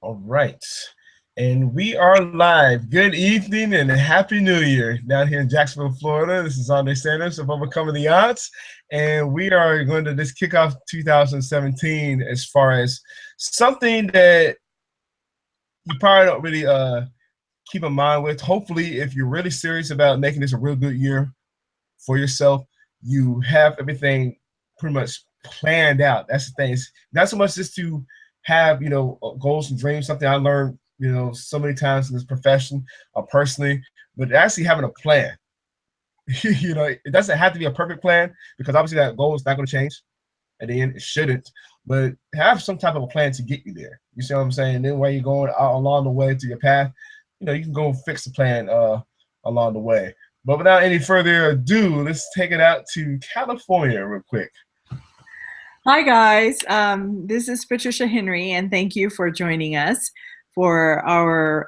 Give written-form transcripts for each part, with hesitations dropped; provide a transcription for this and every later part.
All right. And we are live. Good evening and Happy New Year down here in Jacksonville, Florida. This is Andre Sanders of Overcoming the Odds. And we are going to just kick off 2017 as far as something that you probably don't really keep in mind with. Hopefully, if you're really serious about making this a real good year for yourself, you have everything pretty much planned out. That's the thing. It's not so much just to have, goals and dreams, something I learned, so many times in this profession or personally, but actually having a plan. It doesn't have to be a perfect plan because obviously that goal is not going to change at the end. It shouldn't, but have some type of a plan to get you there. You see what I'm saying? And then while you're going along the way to your path, you can go fix the plan along the way. But without any further ado, let's take it out to California real quick. Hi, guys. This is Patricia Henry, and thank you for joining us for our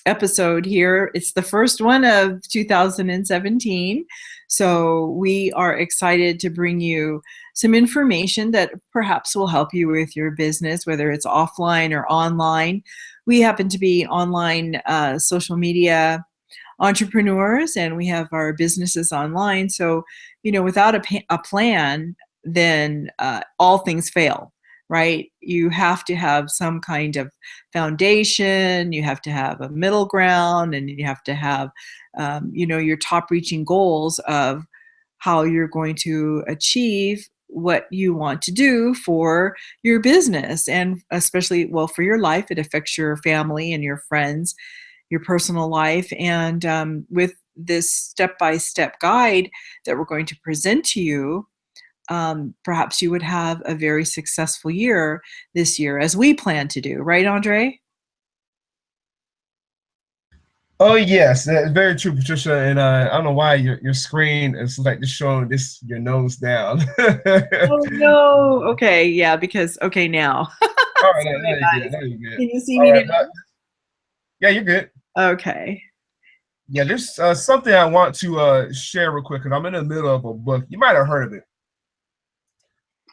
episode here. It's the first one of 2017, so we are excited to bring you some information that perhaps will help you with your business, whether it's offline or online. We happen to be online social media entrepreneurs, and we have our businesses online. So, without a plan, then all things fail, right? You have to have some kind of foundation, you have to have a middle ground, and you have to have, your top reaching goals of how you're going to achieve what you want to do for your business, and especially, well, for your life. It affects your family and your friends, your personal life. And with this step-by-step guide that we're going to present to you, perhaps you would have a very successful year this year, as we plan to do. Right, Andre? Oh yes, that's very true, Patricia. And I don't know why your screen is like just showing this your nose down. Oh no. Okay, yeah, because okay now. All right, Sorry, there you go. guys. There you go. Can you see All me right, now? yeah, you're good. Okay. Yeah, there's something I want to share real quick because I'm in the middle of a book. You might have heard of it.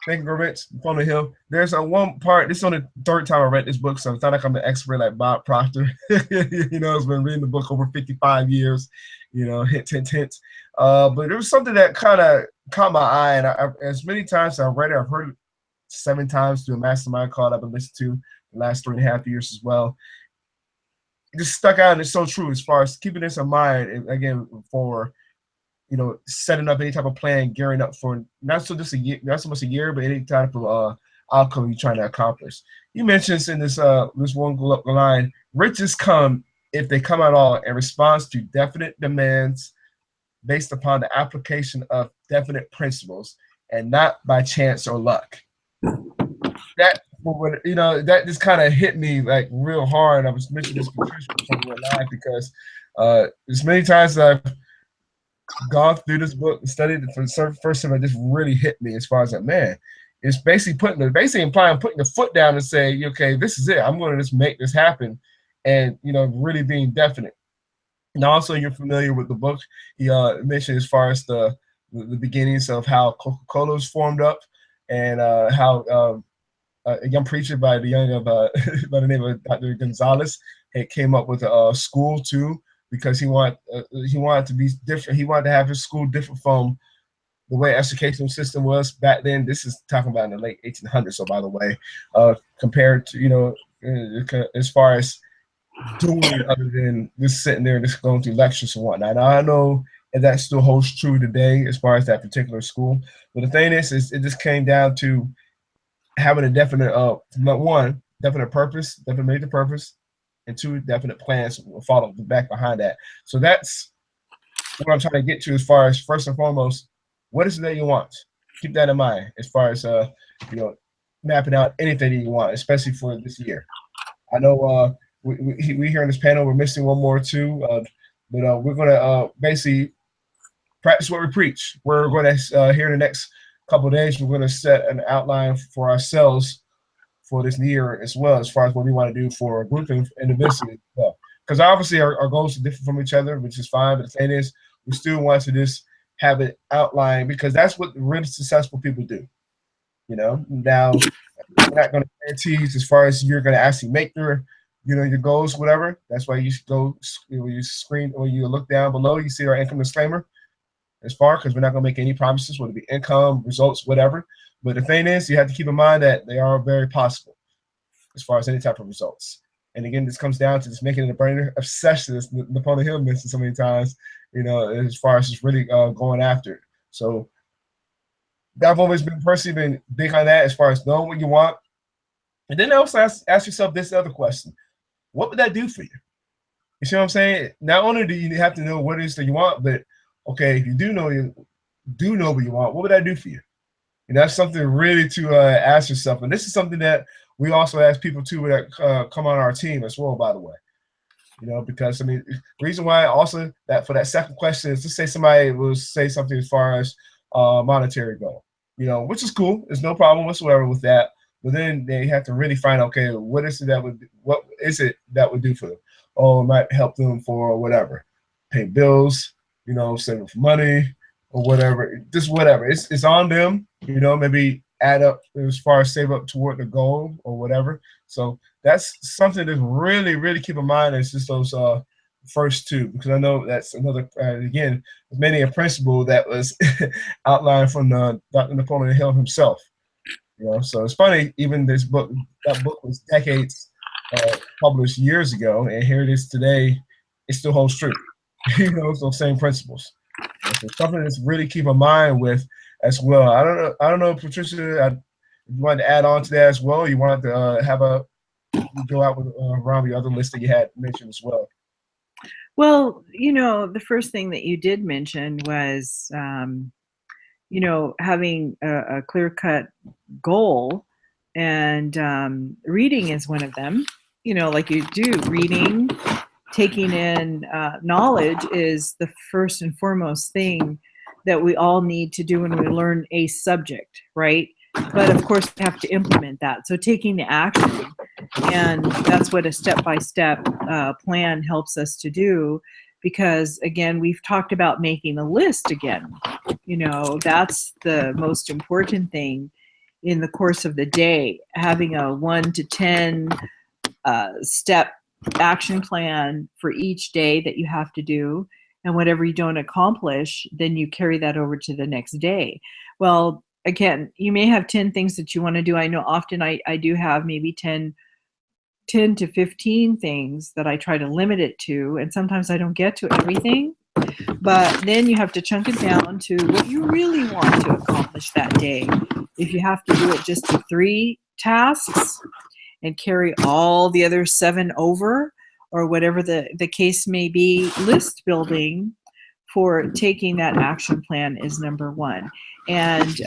Thank you, Rich, from the hill. There's a one part. This is on the third time I read this book, so it's not like I'm an expert like Bob Proctor. It's been reading the book over 55 years. Hint, hint, hint. But there was something that kind of caught my eye, and as many times as I've read it, I've heard it 7 times through a mastermind call I've been listening to the last 3.5 years as well. It just stuck out, and it's so true as far as keeping this in mind. And again, for setting up any type of plan, gearing up for not so just a year, not so much a year, but any type of outcome you're trying to accomplish. You mentioned in this one line, riches come if they come at all in response to definite demands based upon the application of definite principles and not by chance or luck. That just kind of hit me like real hard. I was mentioning this before we went live because as many times as I've gone through this book and studied it for the first time, it just really hit me as far as that, man. It's basically implying putting the foot down and say, okay, this is it. I'm going to just make this happen, and really being definite. And also, you're familiar with the book. He mentioned as far as the beginnings of how Coca-Cola was formed up, and how a young preacher by by the name of Dr. Gonzalez came up with a school too, because he wanted to be different. He wanted to have his school different from the way educational system was back then. This is talking about in the late 1800s. So by the way, compared to as far as doing other than just sitting there and just going through lectures and whatnot. Now, I know if that still holds true today as far as that particular school. But the thing is it just came down to having a definite one, definite purpose, definite major purpose, and 2 definite plans will follow back behind that. So that's what I'm trying to get to as far as, first and foremost, what is it that you want? Keep that in mind as far as mapping out anything that you want, especially for this year. I know we here in this panel, we're missing one more too, but we're going to basically practice what we preach. We're going to, here in the next couple of days, we're going to set an outline for ourselves for this year as well, as far as what we want to do for a group and individually as well. Because obviously our goals are different from each other, which is fine. But the thing is, we still want to just have it outlined because that's what really successful people do. Now, not going to guarantee as far as you're going to actually make your, your goals, whatever. That's why you should go, when you screen, when you look down below, you see our income disclaimer as far, because we're not going to make any promises, whether it be income, results, whatever. But the thing is, you have to keep in mind that they are very possible as far as any type of results. And again, this comes down to just making it a burning obsession, as Napoleon Hill mentioned so many times, as far as just really going after it. So I've always been personally been big on that as far as knowing what you want. And then also ask yourself this other question. What would that do for you? You see what I'm saying? Not only do you have to know what it is that you want, but okay, if you do know what you want, what would that do for you? And that's something really to ask yourself. And this is something that we also ask people too that come on our team as well, by the way. Because I mean, the reason why also that for that second question is to say somebody will say something as far as monetary goal, which is cool. There's no problem whatsoever with that. But then they have to really find, okay, what is it that would do for them? Oh, it might help them for whatever, pay bills, saving for money or whatever, just whatever. It's on them, maybe add up as far as save up toward the goal or whatever. So that's something to really, really keep in mind. It's just those first two, because I know that's another, again, many a principle that was outlined from Dr. Napoleon Hill himself. So it's funny, even that book was decades published years ago, and here it is today. It still holds true. It's those same principles. So something that's really keep in mind with as well. I don't know, Patricia, you wanted to add on to that as well. You wanted to go out with around the other list that you had mentioned as well. Well, the first thing that you did mention was, having a clear-cut goal, and reading is one of them. Like you do, reading, taking in knowledge is the first and foremost thing that we all need to do when we learn a subject, right? But of course, we have to implement that. So taking the action, and that's what a step-by-step plan helps us to do. Because again, we've talked about making a list again. That's the most important thing in the course of the day, having a 1 to 10 step action plan for each day that you have to do. And whatever you don't accomplish, then you carry that over to the next day. Well, again, you may have 10 things that you want to do. I know often I do have maybe 10 to 15 things that I try to limit it to. And sometimes I don't get to everything. But then you have to chunk it down to what you really want to accomplish that day. If you have to do it just to 3 tasks and carry all the other 7 over, or whatever the case may be, list building for taking that action plan is number 1. And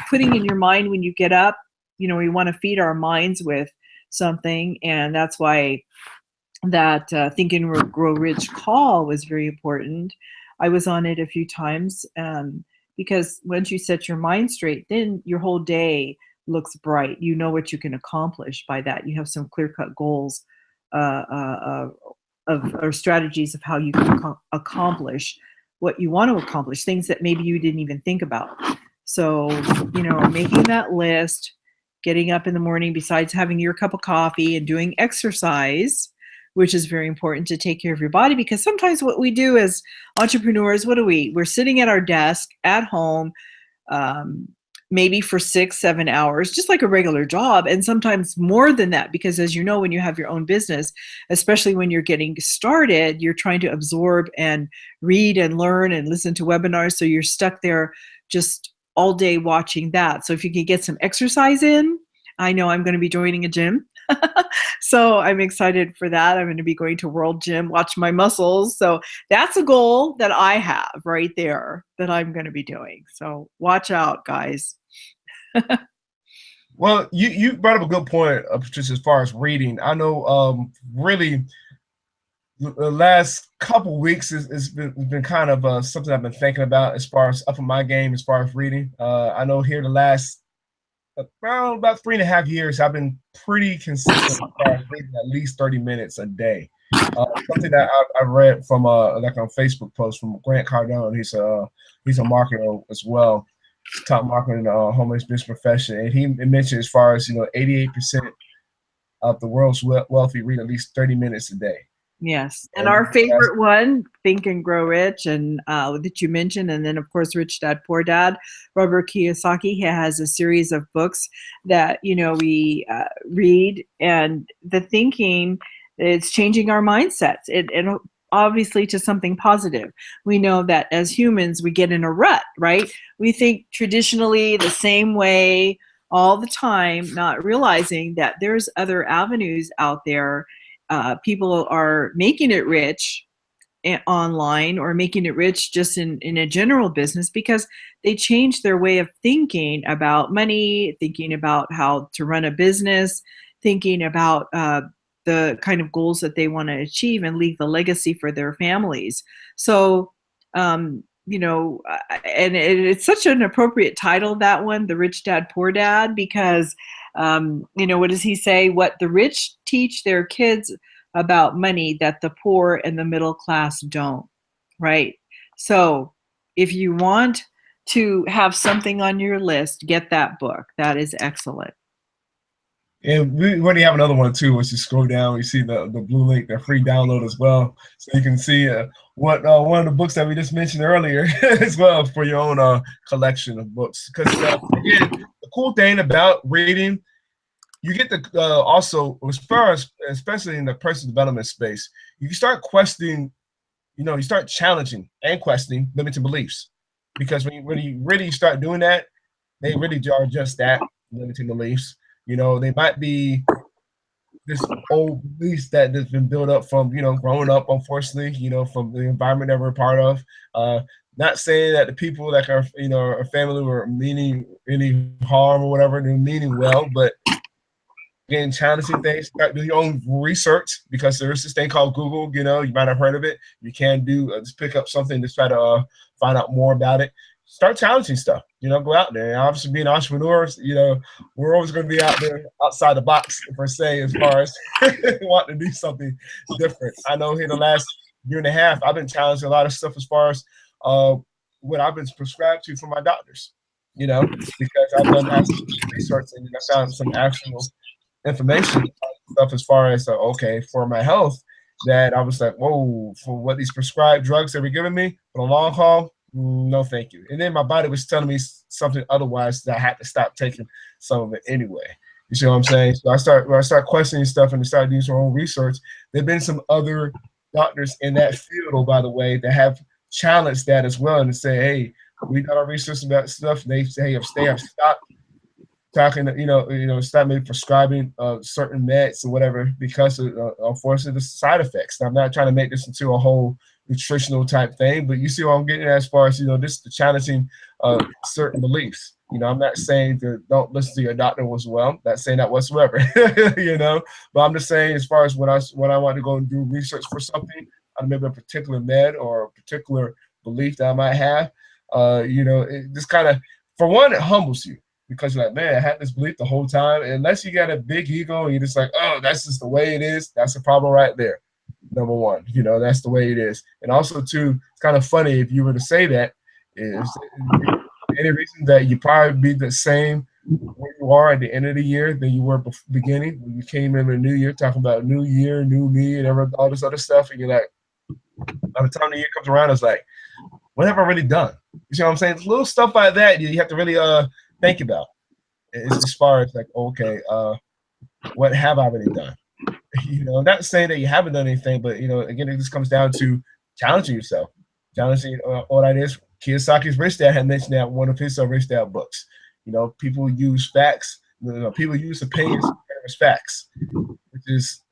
putting in your mind when you get up, we want to feed our minds with something. And that's why that Think and Grow Rich call was very important. I was on it a few times because once you set your mind straight, then your whole day looks bright. You know what you can accomplish by that. You have some clear-cut goals or strategies of how you can accomplish what you want to accomplish, things that maybe you didn't even think about. So, making that list, getting up in the morning, besides having your cup of coffee, and doing exercise, which is very important to take care of your body, because sometimes what we do as entrepreneurs, we're sitting at our desk at home, maybe for 6-7 hours, just like a regular job, and sometimes more than that, because as you know, when you have your own business, especially when you're getting started, you're trying to absorb and read and learn and listen to webinars, so you're stuck there just all day watching that. So if you can get some exercise in, I know I'm going to be joining a gym. So I'm excited for that. I'm going to be going to World Gym, watch my muscles. So that's a goal that I have right there that I'm going to be doing. So watch out, guys. Well, you brought up a good point, Patricia, as far as reading. I know really the last couple weeks has been kind of something I've been thinking about as far as upping my game as far as reading. I know here the last around about 3.5 years, I've been pretty consistent as far as reading at least 30 minutes a day. Something that I read from like on Facebook post from Grant Cardone. He's a marketer as well. top market in the home business profession, and he mentioned as far as 88% of the world's wealthy read at least 30 minutes a day. Yes. And our favorite one, Think and Grow Rich, and that you mentioned, and then of course Rich Dad Poor Dad, Robert Kiyosaki. He has a series of books that we read, and the thinking, it's changing our mindsets. And obviously to something positive. We know that as humans we get in a rut, right? We think traditionally the same way all the time, not realizing that there's other avenues out there. People are making it rich online, or making it rich just in a general business, because they change their way of thinking about money, thinking about how to run a business, thinking about the kind of goals that they want to achieve and leave the legacy for their families. So, and it's such an appropriate title, that one, The Rich Dad Poor Dad, because what does he say? What the rich teach their kids about money that the poor and the middle class don't, right? So if you want to have something on your list, get that book. That is excellent. And we already have another one too. Once you scroll down, you see the blue link, the free download as well, so you can see what one of the books that we just mentioned earlier as well, for your own collection of books. Because again, the cool thing about reading, you get to also, as far as especially in the personal development space, you can start questioning, you start challenging and questioning limited beliefs. Because when you really start doing that, they really are just that, limiting beliefs. They might be this old beliefs that has been built up from, growing up, unfortunately, from the environment that we're a part of. Not saying that the people that are, our family were meaning any harm or whatever, they're meaning well, but again, challenging things, start doing your own research, because there's this thing called Google, you might have heard of it. You can do, just pick up something to try to find out more about it. Start challenging stuff, go out there. And obviously, being entrepreneurs, we're always going to be out there outside the box, per se, as far as wanting to do something different. I know in the last year and a half, I've been challenging a lot of stuff as far as what I've been prescribed to from my doctors, because I've done research and I found some actual information stuff as far as okay, for my health, that I was like, whoa, for what these prescribed drugs they were giving me for the long haul, no thank you. And then my body was telling me something otherwise, that I had to stop taking some of it anyway. You see what I'm saying? So when I start questioning stuff and start doing some own research, there've been some other doctors in that field, by the way, that have challenged that as well, and say, hey, we got our research about stuff. And they say, hey, stop talking, stop maybe prescribing certain meds or whatever, because of unfortunately the side effects. Now, I'm not trying to make this into a whole nutritional type thing, but you see what I'm getting at as far as, this is the challenging certain beliefs. I'm not saying that don't listen to your doctor as well. Not saying that whatsoever, but I'm just saying, as far as when I want to go and do research for something, maybe a particular med or a particular belief that I might have, it just kind of, for one, it humbles you. Because you're like, man, I had this belief the whole time. And unless you got a big ego and you're just like, oh, that's just the way it is, that's a problem right there. Number one, that's the way it is. And also, too, it's kind of funny if you were to say that, is any reason that you probably be the same where you are at the end of the year than you were beginning, when you came in the new year, talking about new year, new me, and all this other stuff. And you're like, by the time the year comes around, it's like, what have I really done? You see what I'm saying? It's little stuff like that you have to really think about, as far as like, okay, what have I really done? Not saying that you haven't done anything, but again, it just comes down to challenging yourself, challenging all that is. Kiyosaki's Rich Dad had mentioned that in one of his Rich Dad books. People use facts, people use opinions as facts, which is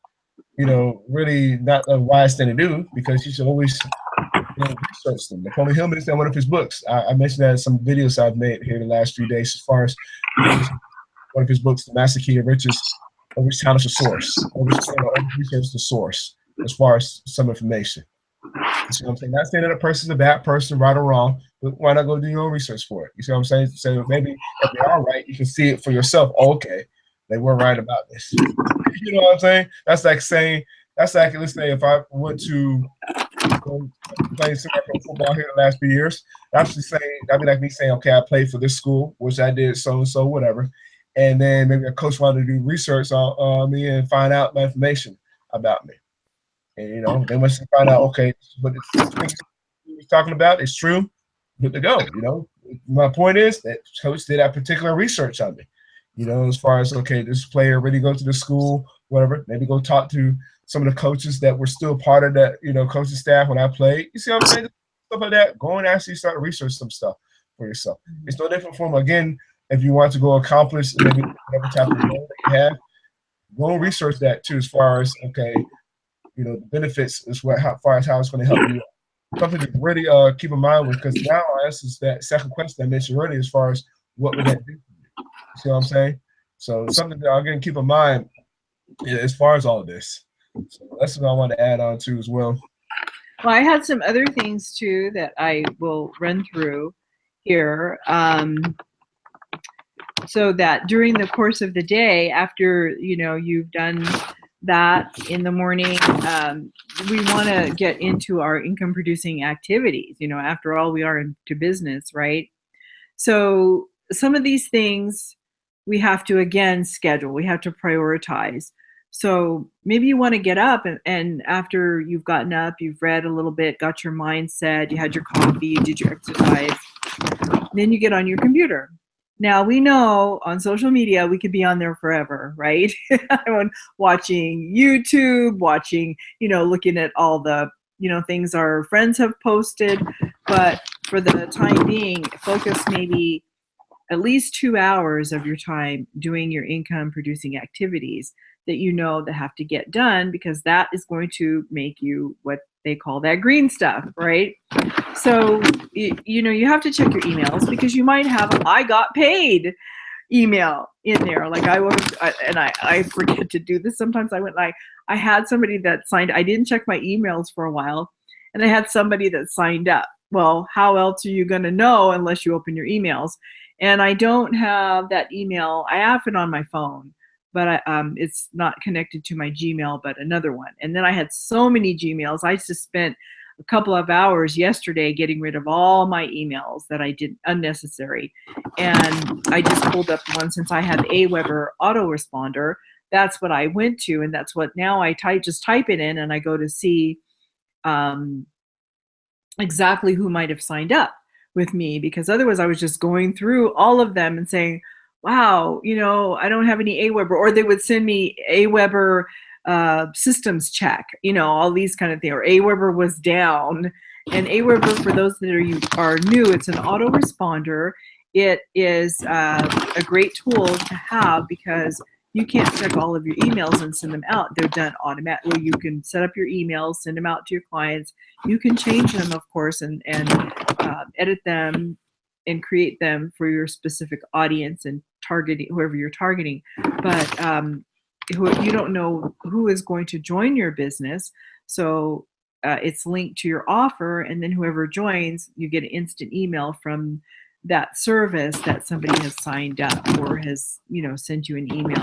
really not a wise thing to do, because you should always research them. Napoleon Hill mentioned that in one of his books. I mentioned that in some videos I've made here the last few days, as far as one of his books, The Master Key of Riches. Always challenge the source. Always research the source as far as some information. You see what I'm saying? Not saying that a person's a bad person, right or wrong, but why not go do your own research for it? You see what I'm saying? So maybe if they are right, you can see it for yourself. Oh, okay, they were right about this. You know what I'm saying? That's like, let's say if I went to going playing semi-pro football here the last few years. Actually saying that'd be like me saying, okay, I played for this school, which I did so and so, whatever. And then maybe a coach wanted to do research on me and find out my information about me. And they must find out, okay, what this was talking about is true, good to go. My point is that coach did that particular research on me. As far as, okay, this player really go to the school, whatever, maybe go talk to some of the coaches that were still part of that, coaching staff when I played. You see what I'm saying? Stuff like that. Go and actually start to research some stuff for yourself. It's no different from, again, if you want to go accomplish maybe whatever type of goal that you have, go and research that too, as far as, okay, the benefits as far as how it's going to help you. Something to really keep in mind with, because now this is that second question I mentioned earlier, as far as what would that do for you? See what I'm saying? So something that I'm going to keep in mind as far as all of this. So that's what I want to add on to as well. Well, I had some other things too that I will run through here. So that during the course of the day, after you've done that in the morning, we want to get into our income producing activities. After all, we are into business, right? So some of these things we have to, again, schedule. We have to prioritize. So maybe you want to get up and after you've gotten up, you've read a little bit, got your mind set, you had your coffee, you did your exercise, then you get on your computer. Now, we know on social media, we could be on there forever, right? Watching YouTube, looking at all the, things our friends have posted. But for the time being, focus maybe at least 2 hours of your time doing your income producing activities that have to get done, because that is going to make you what they call that green stuff, right? So, you have to check your emails, because you might have I got paid email in there. Like I forget to do this. Sometimes I had somebody that signed, I didn't check my emails for a while, and I had somebody that signed up. Well, how else are you going to know unless you open your emails? And I don't have that email. I have it on my phone, but it's not connected to my Gmail, but another one. And then I had so many Gmails. I just spent a couple of hours yesterday getting rid of all my emails that I did unnecessary. And I just pulled up one, since I have Aweber autoresponder. That's what I went to. And that's what now I just type it in, and I go to see exactly who might have signed up with me, because otherwise I was just going through all of them and saying, wow, I don't have any Aweber, or they would send me Aweber systems check, all these kind of things, or Aweber was down. And Aweber, for those that are new, it's an autoresponder. It is a great tool to have, because you can't check all of your emails and send them out. They're done automatically. You can set up your emails, send them out to your clients. You can change them, of course, and edit them and create them for your specific audience and targeting whoever you're targeting. But you don't know who is going to join your business. So it's linked to your offer, and then whoever joins, you get an instant email from that service that somebody has signed up or has, sent you an email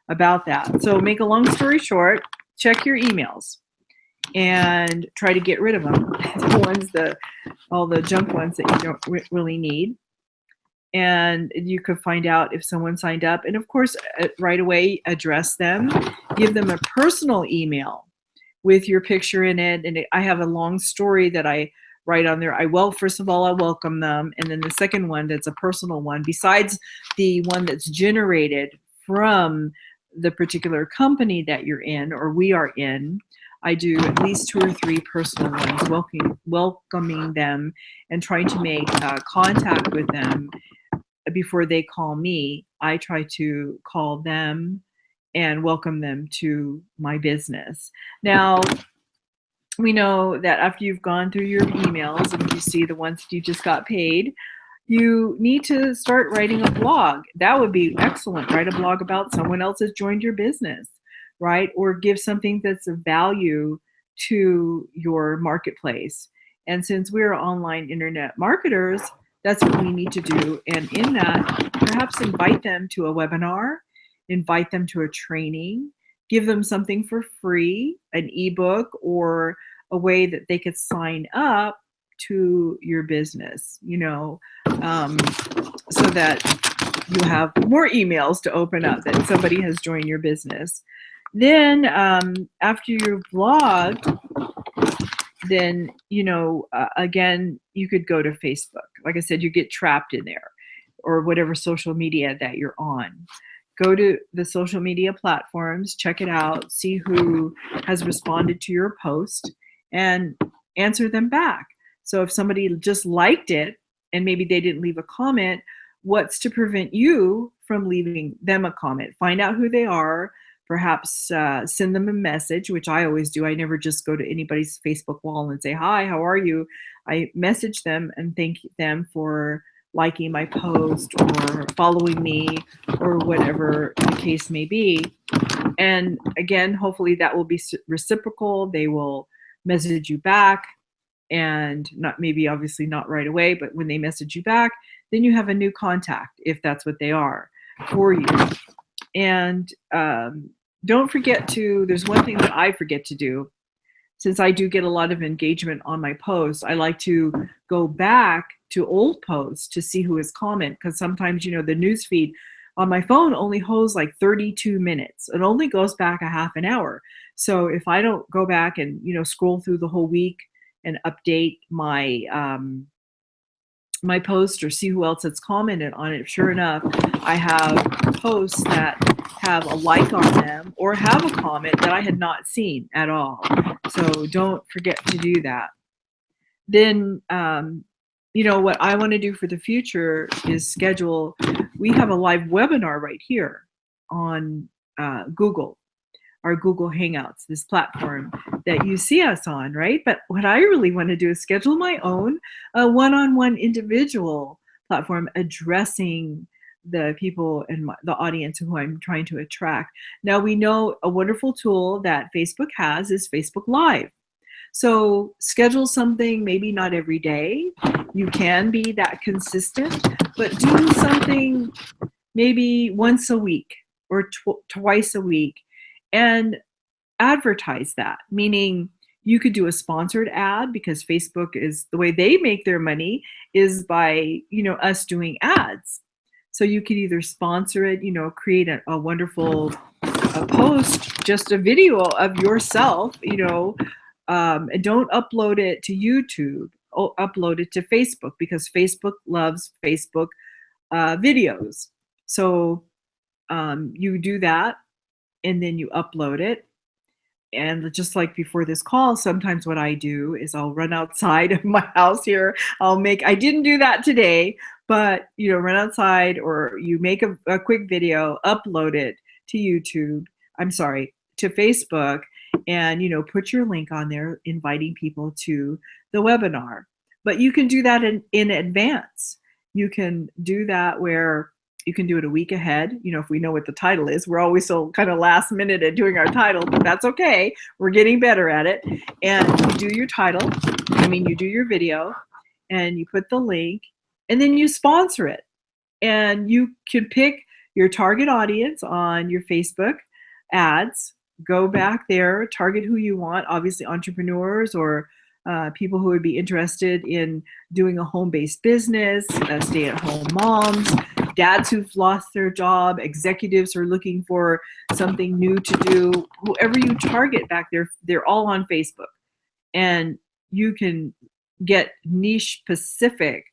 about that. So make a long story short, check your emails and try to get rid of them. All the junk ones that you don't really need. And you could find out if someone signed up. And of course, right away, address them, give them a personal email with your picture in it. And I have a long story that I write on there. First of all, I welcome them. And then the second one, that's a personal one, besides the one that's generated from the particular company that you're in or we are in. I do at least 2 or 3 personal ones, welcoming them and trying to make contact with them before they call me. I try to call them and welcome them to my business. Now, we know that after you've gone through your emails and you see the ones that you just got paid, you need to start writing a blog. That would be excellent. Write a blog about someone else has joined your business, right? Or give something that's of value to your marketplace. And since we're online internet marketers, that's what we need to do. And in that, perhaps invite them to a webinar, invite them to a training, give them something for free, an ebook or a way that they could sign up to your business, so that you have more emails to open up that somebody has joined your business. Then after you've blogged, then, again, you could go to Facebook. Like I said, you get trapped in there, or whatever social media that you're on. Go to the social media platforms, check it out, see who has responded to your post, and answer them back. So if somebody just liked it and maybe they didn't leave a comment, what's to prevent you from leaving them a comment? Find out who they are, perhaps send them a message, which I always do. I never just go to anybody's Facebook wall and say, hi, how are you? I message them and thank them for liking my post or following me or whatever the case may be. And again, hopefully that will be reciprocal. They will message you back, and obviously not right away, but when they message you back, then you have a new contact, if that's what they are for you. And don't forget there's one thing that I forget to do. Since I do get a lot of engagement on my posts, I like to go back to old posts to see who has commented, because sometimes, the news feed on my phone only holds like 32 minutes. It only goes back a half an hour. So if I don't go back and, scroll through the whole week and update my my post or see who else has commented on it, sure enough, I have posts that have a like on them or have a comment that I had not seen at all. So don't forget to do that. Then, what I want to do for the future is we have a live webinar right here on Google, our Google Hangouts, this platform that you see us on, right? But what I really want to do is schedule my own one-on-one individual platform addressing the people in the audience who I'm trying to attract. Now, we know a wonderful tool that Facebook has is Facebook Live. So schedule something, maybe not every day. You can be that consistent, but do something maybe once a week or twice a week, and advertise that. Meaning you could do a sponsored ad, because Facebook is the way they make their money is by, us doing ads. So you could either sponsor it, create a wonderful post, just a video of yourself, and don't upload it to YouTube. Upload it to Facebook, because Facebook loves Facebook videos. So you do that, and then you upload it. And just like before this call, sometimes what I do is I'll run outside of my house here. I didn't do that today, but run outside, or you make a quick video, upload it to YouTube. To Facebook, and put your link on there, inviting people to the webinar. But you can do that in advance. You can do that where you can do it a week ahead. If we know what the title is, we're always so kind of last minute at doing our title, but that's okay. We're getting better at it. And you do your title. You do your video, and you put the link, and then you sponsor it. And you can pick your target audience on your Facebook ads. Go back there, target who you want, obviously entrepreneurs or people who would be interested in doing a home-based business, stay-at-home moms, dads who've lost their job, executives who are looking for something new to do. Whoever you target back there, they're all on Facebook. And you can get niche specific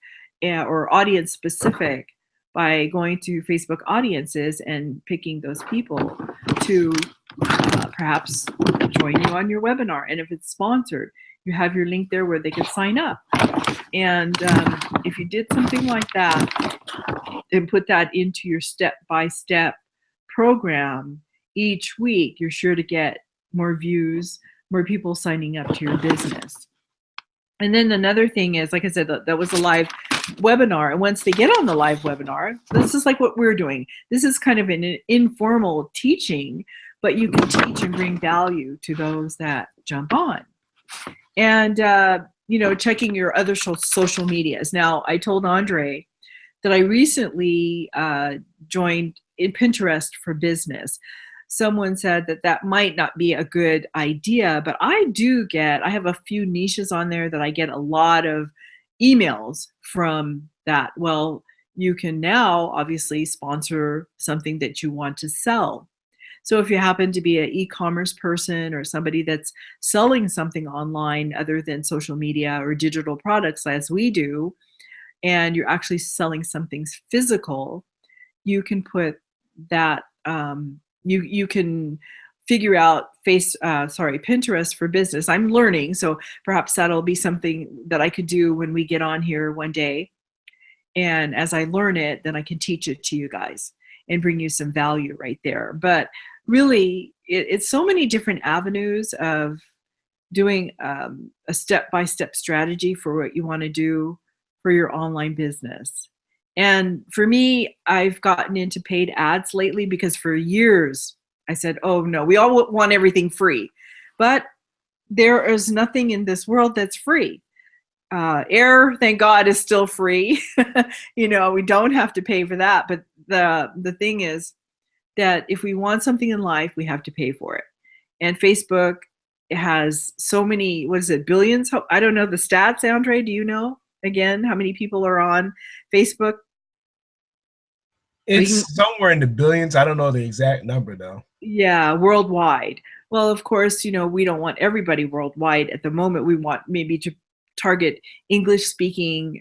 or audience specific by going to Facebook audiences and picking those people to perhaps join you on your webinar. And if it's sponsored, you have your link there where they can sign up. And if you did something like that and put that into your step-by-step program each week, you're sure to get more views, more people signing up to your business. And then another thing is, like I said, that was a live webinar. And once they get on the live webinar, this is like what we're doing. This is kind of an informal teaching, but you can teach and bring value to those that jump on. And, checking your other social medias. Now, I told Andre that I recently joined in Pinterest for Business. someone said that that might not be a good idea, but I have a few niches on there that I get a lot of emails from that. Well, you can now obviously sponsor something that you want to sell. So if you happen to be an e-commerce person or somebody that's selling something online other than social media or digital products as we do, and you're actually selling something physical, you can put that you can figure out Pinterest for business. I'm learning, so perhaps that'll be something that I could do when we get on here one day. And as I learn it, then I can teach it to you guys and bring you some value right there. But really, it's so many different avenues of doing a step-by-step strategy for what you want to do for your online business. And for me, I've gotten into paid ads lately because for years I said, oh no, we all want everything free. But there is nothing in this world that's free. Air, thank God, is still free. We don't have to pay for that. But the thing is that if we want something in life, we have to pay for it. And Facebook has so many, what is it, billions? I don't know the stats, Andre. Do you know, again, how many people are on Facebook? It's somewhere in the billions. I don't know the exact number, though. Yeah, worldwide. Well, of course, we don't want everybody worldwide. At the moment, we want maybe to target English-speaking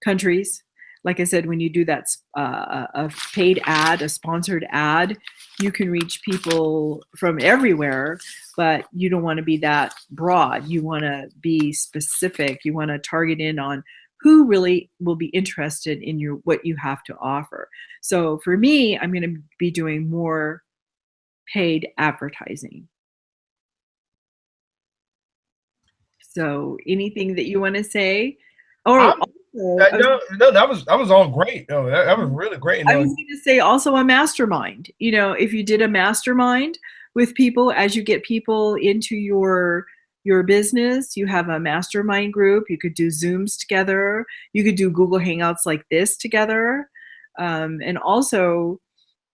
countries. Like I said, when you do that a paid ad, a sponsored ad, you can reach people from everywhere, but you don't want to be that broad. You want to be specific. You want to target in on who really will be interested in what you have to offer. So for me, I'm going to be doing more paid advertising. So anything that you want to say? No, that was all great. No, that was really great. I was going to say also a mastermind. If you did a mastermind with people, as you get people into your business, you have a mastermind group. You could do Zooms together. You could do Google Hangouts like this together. And also,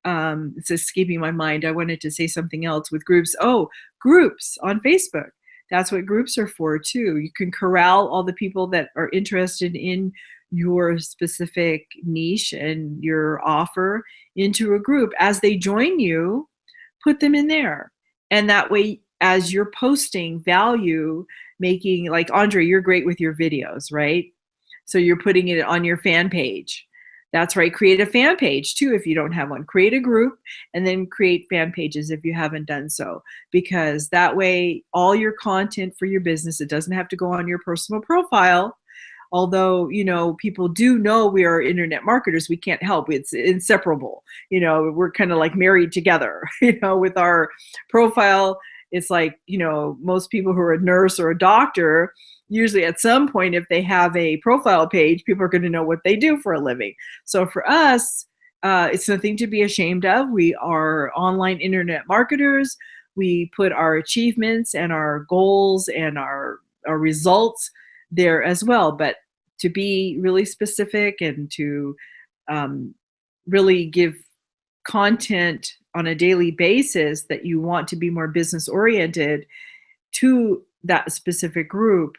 it's escaping my mind. I wanted to say something else with groups. Oh, groups on Facebook. That's what groups are for too. You can corral all the people that are interested in your specific niche and your offer into a group. As they join you, put them in there. And that way, as you're posting value, making, like Andre, you're great with your videos, right? So you're putting it on your fan page. That's right. Create a fan page too if you don't have one. Create a group and then create fan pages if you haven't done so. Because that way, all your content for your business, it doesn't have to go on your personal profile. Although, people do know we are internet marketers, we can't help. It's inseparable. We're kind of like married together, with our profile. It's like, most people who are a nurse or a doctor, usually at some point, if they have a profile page, people are going to know what they do for a living. So for us, it's nothing to be ashamed of. We are online internet marketers. We put our achievements and our goals and our results there as well. But to be really specific and to really give content on a daily basis that you want to be more business oriented to that specific group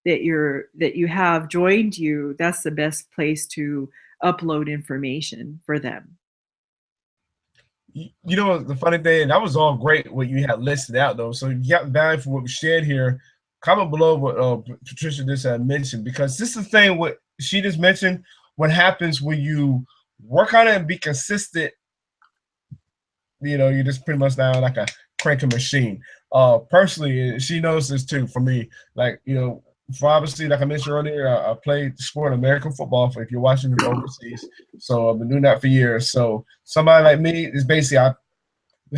that you have joined you, that's the best place to upload information for them. The funny thing, that was all great what you had listed out though. So you got value for what we shared here. Comment below what Patricia just mentioned, because this is the thing what she just mentioned. What happens when you work on it and be consistent? You're just pretty much now like a cranking machine. Personally, she knows this too. For me, for obviously, like I mentioned earlier, I played the sport American football. For if you're watching it overseas, so I've been doing that for years. So somebody like me is basically I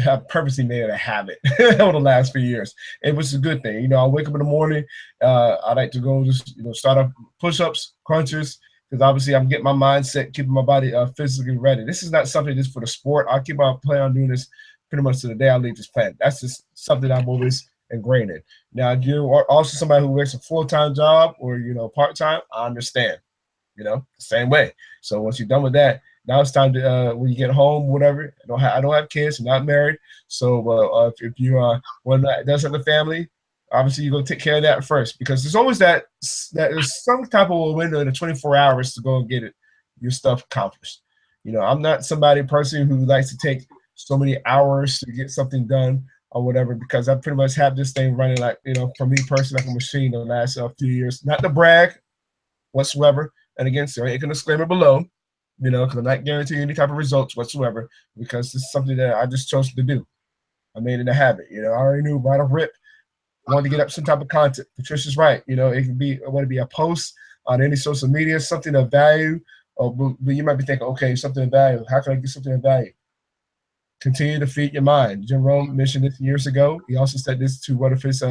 have purposely made it a habit over the last few years. It was a good thing. I wake up in the morning. I like to go just start off push-ups, crunches, because obviously I'm getting my mindset, keeping my body physically ready. This is not something just for the sport. I keep on planning on doing this pretty much to the day I leave this planet. That's just something I'm always ingrained in. Now, if you are also somebody who works a full-time job or part-time, I understand. Same way. So once you're done with that, Now it's time to when you get home, whatever. I don't have kids. I'm not married. So if you are one that does have a family, obviously you're gonna take care of that first, because there's always that there's some type of a window in the 24 hours to go and get your stuff accomplished. I'm not somebody person who likes to take so many hours to get something done or whatever, because I pretty much have this thing running like, for me personally, like a machine the last few years. Not to brag whatsoever. And again, so I can disclaimer below, because I'm not guaranteeing any type of results whatsoever, because this is something that I just chose to do. I made it a habit. I already knew right off rip, I wanted to get up some type of content. Patricia's right. It can be, I want to be a post on any social media, something of value. But you might be thinking, okay, something of value. How can I get something of value? Continue to feed your mind. Jim Rohn mentioned this years ago. He also said this to one of his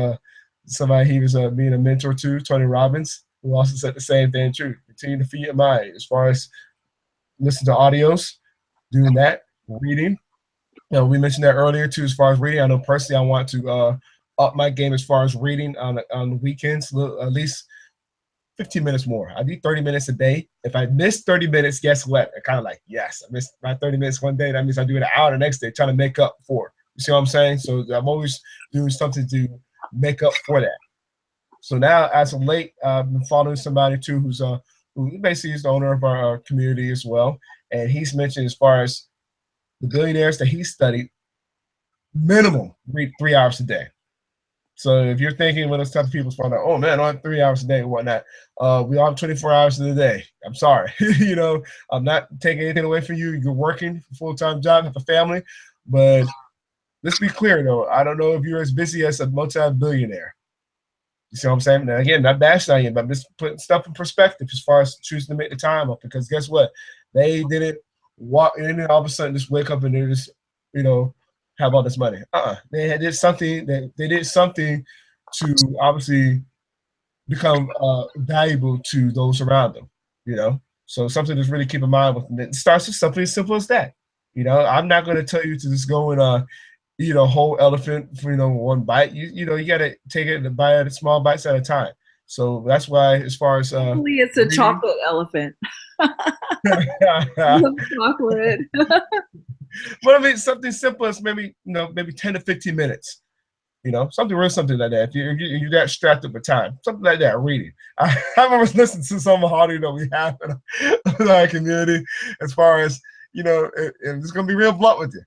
somebody he was being a mentor to, Tony Robbins, who also said the same thing too. Continue to feed your mind as far as listen to audios, doing that, reading. We mentioned that earlier too, as far as reading. I know personally I want to up my game as far as reading on the weekends, at least 15 minutes more. I do 30 minutes a day. If I miss 30 minutes, guess what? I kind of like, yes, I missed my 30 minutes one day. That means I do it an hour the next day, trying to make up for it. You see what I'm saying? So I'm always doing something to make up for that. So now, as of late, I've been following somebody too who basically is the owner of our community as well. And he's mentioned, as far as the billionaires that he studied, minimum read 3 hours a day. So if you're thinking when those type of people find out, oh man, I have 3 hours a day and whatnot, we all have 24 hours in a day. I'm sorry. I'm not taking anything away from you. You're working a full-time job, have a family. But let's be clear though, I don't know if you're as busy as a multi-billionaire. You see what I'm saying? And again, not bashing on you, but I'm just putting stuff in perspective as far as choosing to make the time up. Because guess what? They didn't walk in and all of a sudden just wake up and they just, have all this money. They did something. They did something to obviously become valuable to those around them. So something to really keep in mind with them. It starts with something as simple as that. I'm not going to tell you to just go and eat a whole elephant for one bite. You got to take it and bite it small bites at a time. So that's why, as far as hopefully it's a chocolate elephant. Chocolate. But I mean, something simple as maybe 10 to 15 minutes. Something real, something like that. If you got strapped up with time, something like that. Reading. I remember listening to some audio that we have in our community. As far as it's gonna be real blunt with you.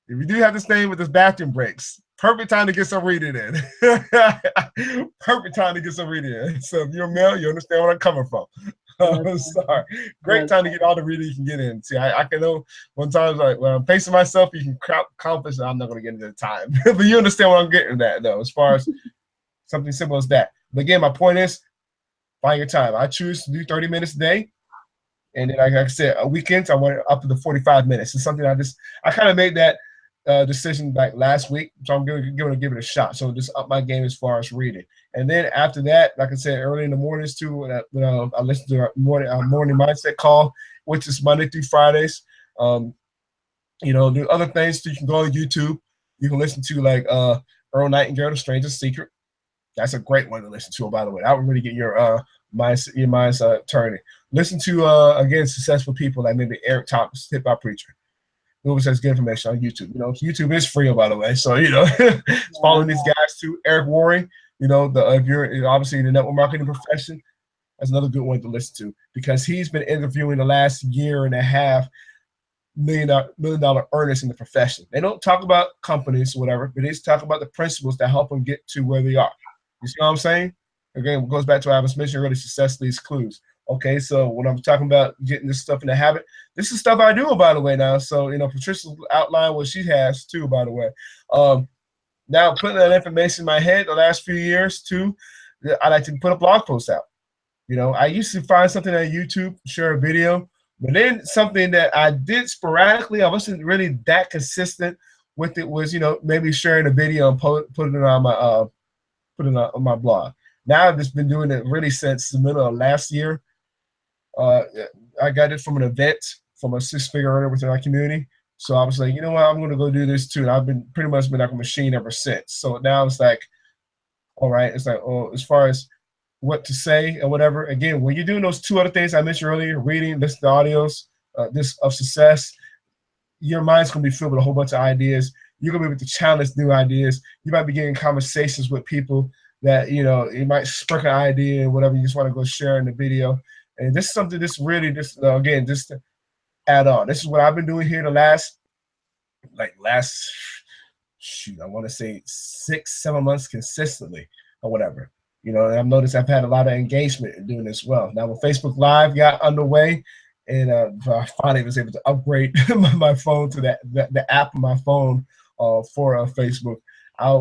If you do have this thing with this bathroom breaks, perfect time to get some reading in. Perfect time to get some reading in. So if you're a male, you understand where I'm coming from. Sorry. Great time to get all the reading you can get in. See, I can know one time, like when I'm pacing myself, you can accomplish, and I'm not going to get into the time. But you understand what I'm getting at, though, as far as something simple as that. But again, my point is, find your time. I choose to do 30 minutes a day. And then, like I said, weekends, I want it up to the 45 minutes. It's something I kind of made that decision like last week, so I'm going to give it a shot. So just up my game as far as reading. And then after that, like I said, early in the mornings too, I listen to our morning mindset call, which is Monday through Fridays. Do other things too. You can go on YouTube. You can listen to like Earl Nightingale, The Stranger's Secret. That's a great one to listen to, by the way. That would really get your mindset turning. Listen to again, successful people like maybe Eric Thomas, hip hop preacher. Who always has good information on YouTube. YouTube is free, by the way. So following these guys too. Eric Worre. If you're obviously in the network marketing profession, that's another good one to listen to, because he's been interviewing the last year and a half million dollar earners in the profession. They don't talk about companies or whatever, but they talk about the principles that help them get to where they are. You see what I'm saying? Again, it goes back to what I was mentioning earlier, success leaves clues. Okay, so when I'm talking about getting this stuff in the habit, this is stuff I do, by the way, now. So, Patricia outlined what she has too, by the way. Now, putting that information in my head the last few years too, I like to put a blog post out. I used to find something on YouTube, share a video, but then something that I did sporadically, I wasn't really that consistent with it, was, maybe sharing a video and putting it on my blog. Now I've just been doing it really since the middle of last year. I got it from an event from a 6-figure earner within our community. So I was like, you know what, I'm going to go do this too. And I've been pretty much been like a machine ever since. So now it's like, all right, it's like, as far as what to say and whatever, again, when you're doing those two other things I mentioned earlier, reading, listening to audios, this of success, your mind's gonna be filled with a whole bunch of ideas. You're gonna be able to challenge new ideas. You might be getting conversations with people that it might spark an idea and whatever. You just want to go share in the video. And this is something again, just to add on. This is what I've been doing here the last I want to say 6-7 months consistently or whatever. And I've noticed I've had a lot of engagement in doing this well. Now when Facebook Live got underway, and I finally was able to upgrade my phone to the app on my phone for Facebook. I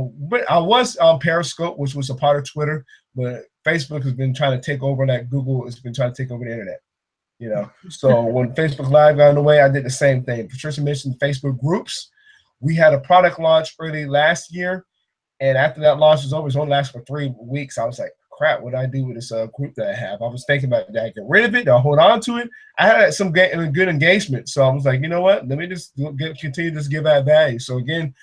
was on Periscope, which was a part of Twitter, but Facebook has been trying to take over that. Google has been trying to take over the internet. So when Facebook Live got underway, I did the same thing. Patricia mentioned Facebook groups. We had a product launch early last year, and after that launch was over, it only lasted for 3 weeks. I was like, crap, what do I do with this group that I have? I was thinking about, did I get rid of it? Did I hold on to it? I had some good engagement. So I was like, you know what? Let me just continue to give that value. So again,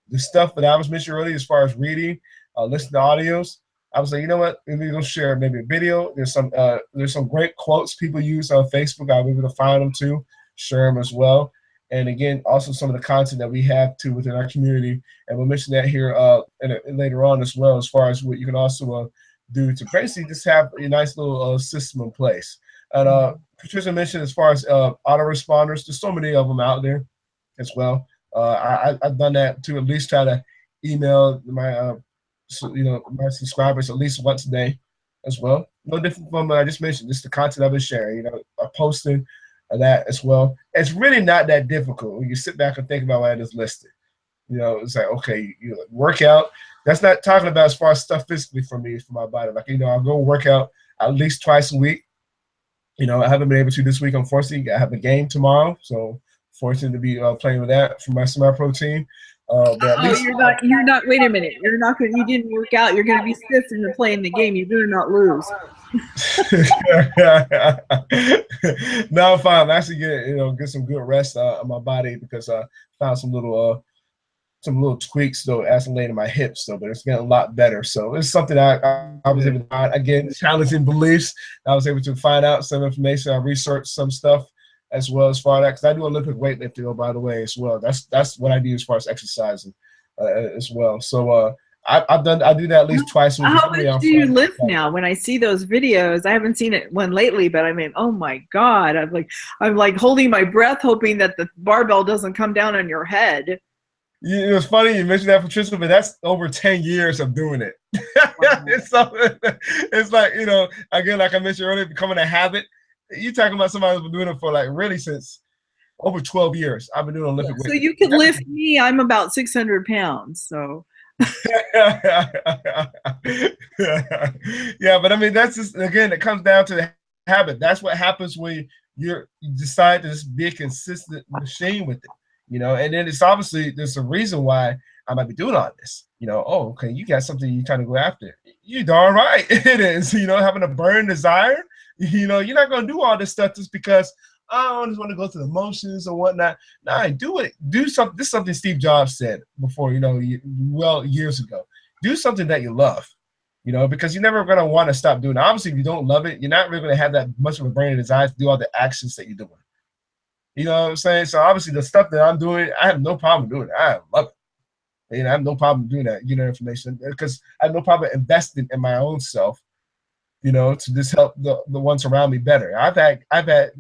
the stuff that I was mentioning earlier as far as reading, listening to audios, I was like, you know what? Maybe we'll share maybe a video. There's some great quotes people use on Facebook. I'll be able to find them too, share them as well. And again, also some of the content that we have too within our community. And we'll mention that here later on as well, as far as what you can also do to basically just have a nice little system in place. And Patricia mentioned as far as autoresponders, there's so many of them out there as well. I've done that to at least try to email my my subscribers at least once a day as well. No different from what I just mentioned, just the content I've been sharing, posting that as well. It's really not that difficult when you sit back and think about what I just listed. It's like, okay, work out. That's not talking about as far as stuff physically for me, for my body. Like, I'll go work out at least twice a week. I haven't been able to this week, unfortunately. I have a game tomorrow, so fortunate to be playing with that for my semi-pro team. But at least, you're not. Wait a minute. You're not going. You didn't work out. You're going to be stiff and you're playing the game. You better not lose. No, I'm fine. I'm actually get some good rest on my body because I found some little tweaks though as of late in my hips, but it's getting a lot better. So it's something I was able to find, again, challenging beliefs. I was able to find out some information. I researched some stuff as well as far as that, because I do Olympic weightlifting, by the way, as well. That's what I do as far as exercising as well. So I do that at least twice a week. How much do you lift now? When I see those videos, I haven't seen one lately, but I mean, oh my God, I'm like holding my breath, hoping that the barbell doesn't come down on your head. It's funny you mentioned that, Patricia, but that's over 10 years of doing it. Wow. It's like, again, like I mentioned earlier, becoming a habit. You're talking about somebody who's been doing it for like really since over 12 years. I've been doing Olympic weightlifting. So you can lift me. I'm about 600 pounds. So. Yeah, but I mean, that's just, again, it comes down to the habit. That's what happens when you decide to just be a consistent machine with it. And then it's obviously there's a reason why I might be doing all this. Oh, okay, you got something you're trying to go after. You darn right it is. Having a burning desire. You're not gonna do all this stuff just because I just want to go through the motions or whatnot. Nah, do it. Do something. This is something Steve Jobs said before. Years ago. Do something that you love. Because you're never gonna want to stop doing it. Obviously, if you don't love it, you're not really gonna have that much of a burning desire to do all the actions that you're doing. You know what I'm saying? So obviously the stuff that I'm doing, I have no problem doing it. I love it. I have no problem doing that, information, because I have no problem investing in my own self, to just help the ones around me better. I've had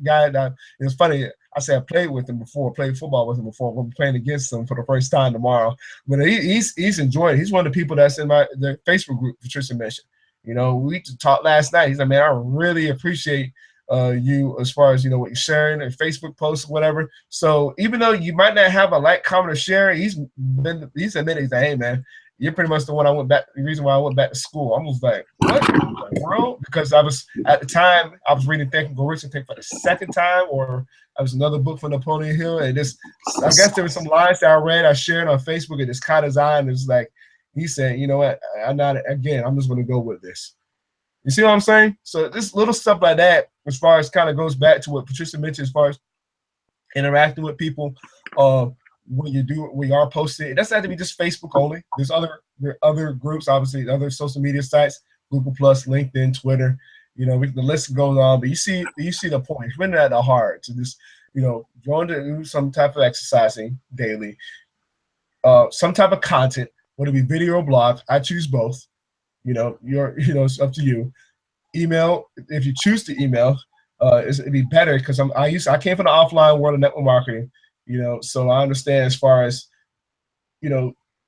guys that, it's funny, I say I played with him before, played football with him before. We'll be playing against him for the first time tomorrow. But he's enjoying it. He's one of the people that's in the Facebook group Patricia mentioned. We talked last night. He's like, man, I really appreciate you as far as what you're sharing and Facebook posts or whatever. So even though you might not have a like, comment, or share, he's admitted, he's like, hey man, you're pretty much the one the reason why I went back to school. I was like, what in the world? Because I was at the time I was reading Think and Grow Rich, I think for the second time, or I was another book from Napoleon Hill, and I guess there were some lines that I read, I shared on Facebook, and it's caught his eye, and it's like he said, you know what, I'm just gonna go with this. You see what I'm saying? So this little stuff like that, as far as kind of goes back to what Patricia mentioned, as far as interacting with people, when you are posting, it doesn't have to be just Facebook only. There are other groups, obviously, other social media sites, Google Plus, LinkedIn, Twitter. The list goes on. But you see the point. It's really not that hard to just going to do some type of exercising daily, some type of content, whether it be video or blog. I choose both. It's up to you. Email, if you choose to email, it'd be better because I came from the offline world of network marketing, so I understand as far as,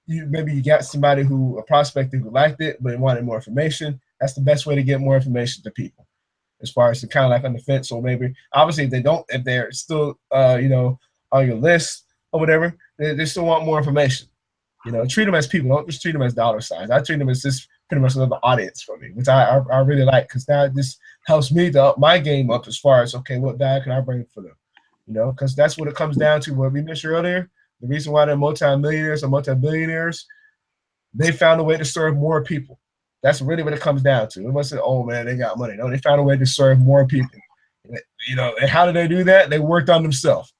maybe you got somebody a prospect who liked it but wanted more information. That's the best way to get more information to people, as far as kind of like on the fence. Or maybe obviously if they're still on your list or whatever, they still want more information. Treat them as people. Don't just treat them as dollar signs. I treat them as just pretty much another audience for me, which I really like, because now this helps me to up my game up as far as, okay, what value can I bring for them? Because that's what it comes down to. What we mentioned earlier, the reason why they're multi-millionaires or multi-billionaires, they found a way to serve more people. That's really what it comes down to. It wasn't, oh man, they got money. No, they found a way to serve more people. And how did they do that? They worked on themselves.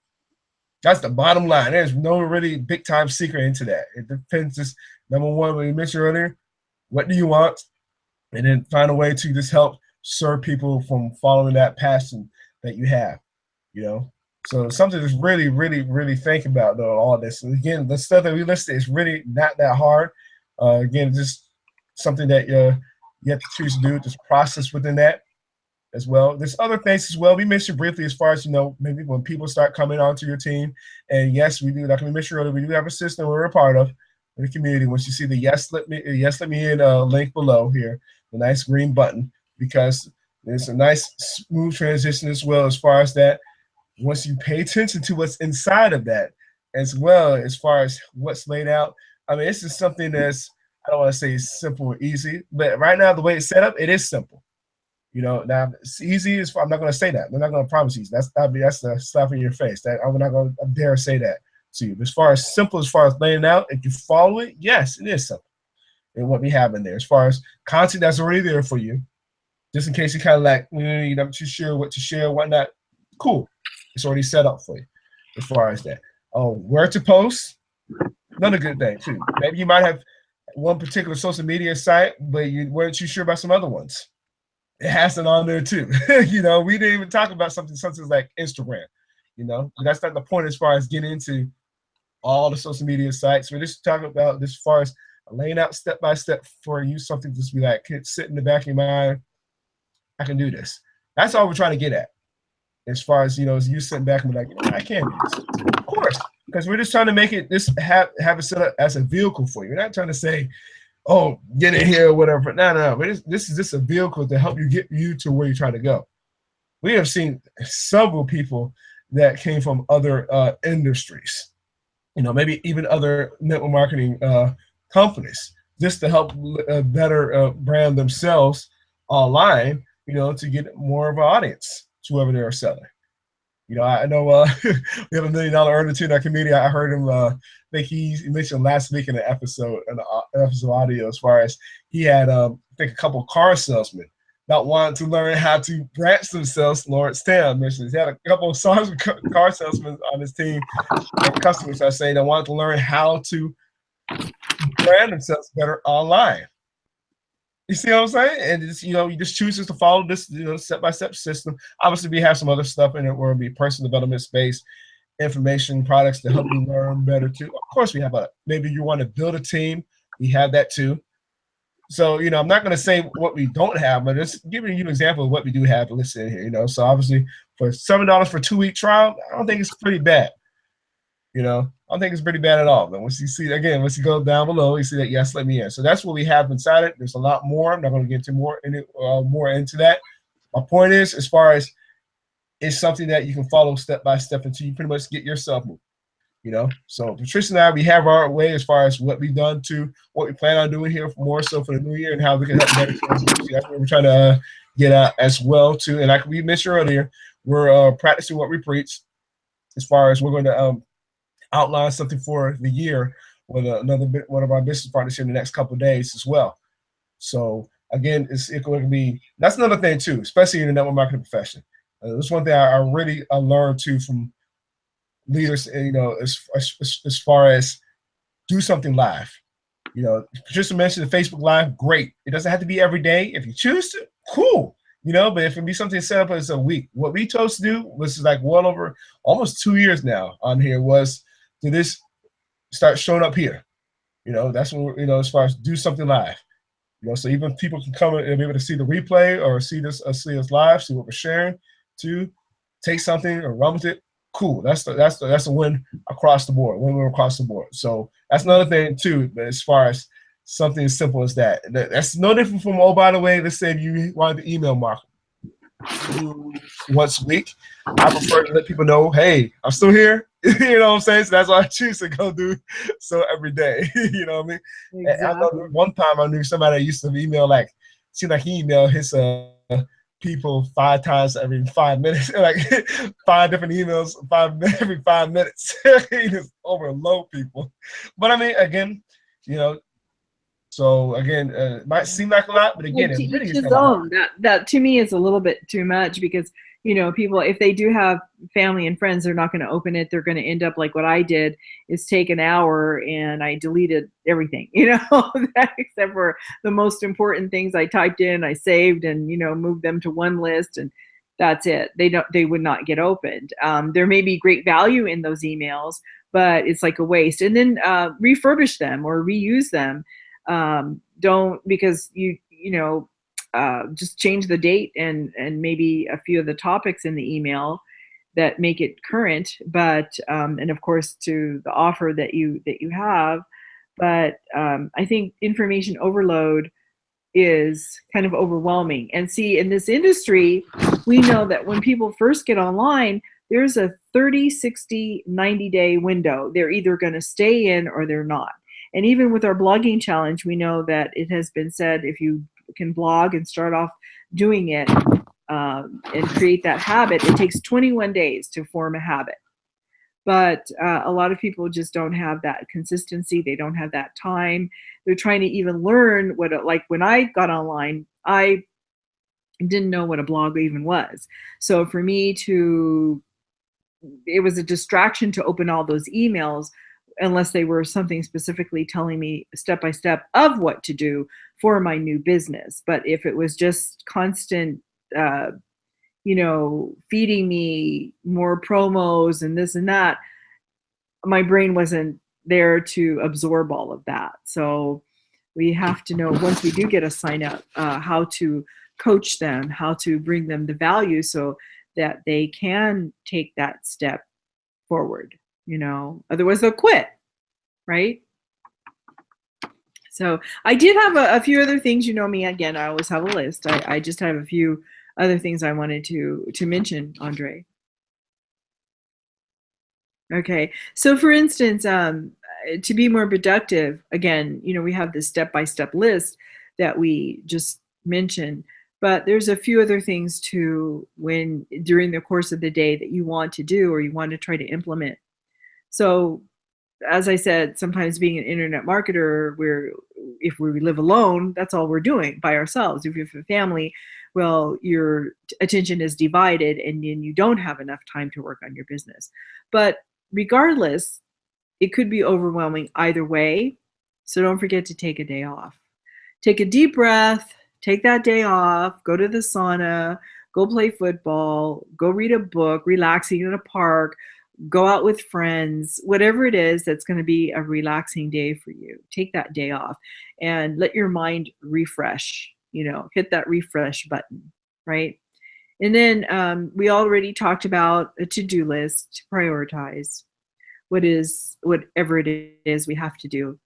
That's the bottom line. There's no really big time secret into that. It depends. Just number one, what you mentioned earlier, what do you want? And then find a way to just help serve people from following that passion that you have, So something to really, really, really think about, though, all this. And again, the stuff that we listed is really not that hard. Again, just something that you have to choose to do, just process within that as well. There's other things as well. We mentioned briefly as far as, maybe when people start coming onto your team. And yes, we do, like we mentioned earlier, we do have a system we're a part of in the community. Once you see the Yes Let Me In link below here, the nice green button, because it's a nice smooth transition as well, as far as that. Once you pay attention to what's inside of that, as well as far as what's laid out. I mean, this is something that's, I don't want to say simple or easy, but right now, the way it's set up, it is simple. Now it's easy. I'm not going to say that. I'm not going to promise you. That's a slap in your face. That I'm not going to dare say that to you. But as far as simple, as far as laying out, if you follow it, yes, it is simple. And what we have in there, as far as content that's already there for you, just in case you kind of like, you're not too sure what to share, whatnot. Cool, it's already set up for you. As far as that, where to post, another good thing too. Maybe you might have one particular social media site, but you weren't too sure about some other ones. It has it on there too. We didn't even talk about something like Instagram. That's not the point as far as getting into all the social media sites. We're just talking about this as far as laying out step by step for you, something to just be like, sit in the back of your mind. I can do this. That's all we're trying to get at. As far as, as you sitting back and be like, I can do this. Of course, because we're just trying to make it have it set up as a vehicle for you. We're not trying to say, oh, get in here or whatever. No. But this is just a vehicle to help you get you to where you're trying to go. We have seen several people that came from other industries, maybe even other network marketing companies, just to help better brand themselves online, to get more of an audience to whoever they're selling. I know we have $1 million earner too in our community. I heard him. I think he mentioned last week in the episode audio, as far as he had, I think, a couple of car salesmen that wanted to learn how to branch themselves. Lawrence Tam mentioned he had a couple of car salesmen on his team, and customers are saying they wanted to learn how to brand themselves better online. You see what I'm saying? And it's, you just choose to follow this, step-by-step system. Obviously, we have some other stuff in it where it'll be personal development space, information, products to help you learn better too. Of course, we have maybe you want to build a team. We have that too. So, I'm not going to say what we don't have, but just giving you an example of what we do have listed here, So obviously, for $7 for a 2-week trial, I don't think it's pretty bad. I don't think it's pretty bad at all. But once you go down below, you see that Yes Let Me In. So that's what we have inside it. There's a lot more. I'm not going to get into more into that. My point is, as far as it's something that you can follow step by step until you pretty much get yourself moving. So Patricia and I, we have our way as far as what we've done to what we plan on doing here more so for the new year and how we can help better. That's what we're trying to get at as well too. And like we mentioned earlier, we're practicing what we preach. As far as we're going to outline something for the year with one of our business partners in the next couple of days as well. So again, it's going to be, that's another thing too, especially in the network marketing profession. That's one thing I really learned too from leaders, as far as do something live. Patricia mentioned the Facebook Live, great. It doesn't have to be every day. If you choose to, cool. but if it be something set up as a week, what we chose to do, which is like well over almost 2 years now on here, was to this start showing up here. That's what as far as do something live. So even people can come and be able to see the replay or see us live, see what we're sharing, to take something or run with it. Cool. That's a win across the board. Win across the board. So that's another thing too. But as far as something as simple as that's no different from, oh, by the way, let's say if you wanted to email marketing once a week, I prefer to let people know, hey, I'm still here. You know what I'm saying? So that's why I choose to go do so every day. You know what I mean? Exactly. I know one time I knew somebody that used to email seemed like he emailed his people 5 times every 5 minutes, like 5 different emails, every 5 minutes. He just overload people. But I mean, again, so again, it might seem like a lot, but again, it really is his own. That to me is a little bit too much, because people, if they do have family and friends, they're not going to open it. They're going to end up like what I did, is take an hour and I deleted everything, except for the most important things I typed in, I saved and, moved them to one list, and that's it. They would not get opened. There may be great value in those emails, but it's like a waste. And then refurbish them or reuse them. Don't, because just change the date and maybe a few of the topics in the email that make it current, but and of course to the offer that you have. But I think information overload is kind of overwhelming. And see, in this industry, we know that when people first get online, there's a 30, 60, 90-day window. They're either going to stay in or they're not. And even with our blogging challenge, we know that it has been said, if you can blog and start off doing it and create that habit, it takes 21 days to form a habit. But a lot of people just don't have that consistency. They don't have that time. They're trying to even learn what like when I got online, I didn't know what a blog even was. So for me it was a distraction to open all those emails, unless they were something specifically telling me step by step of what to do for my new business. But if it was just constant, feeding me more promos and this and that, my brain wasn't there to absorb all of that. So we have to know, once we do get a sign up, how to coach them, how to bring them the value so that they can take that step forward. Otherwise they'll quit, right? So I did have a few other things. Me, again, I always have a list. I just have a few other things I wanted to mention, Andre. Okay, so for instance, to be more productive, again, we have this step-by-step list that we just mentioned, but there's a few other things too during the course of the day that you want to do or you want to try to implement. So as I said, sometimes being an internet marketer, if we live alone, that's all we're doing by ourselves. If you have a family, well, your attention is divided and then you don't have enough time to work on your business. But regardless, it could be overwhelming either way. So don't forget to take a day off. Take a deep breath, take that day off, go to the sauna, go play football, go read a book, relaxing in a park, go out with friends, whatever it is that's going to be a relaxing day for you. Take that day off and let your mind refresh, hit that refresh button, right? And then we already talked about a to-do list to prioritize whatever it is we have to do,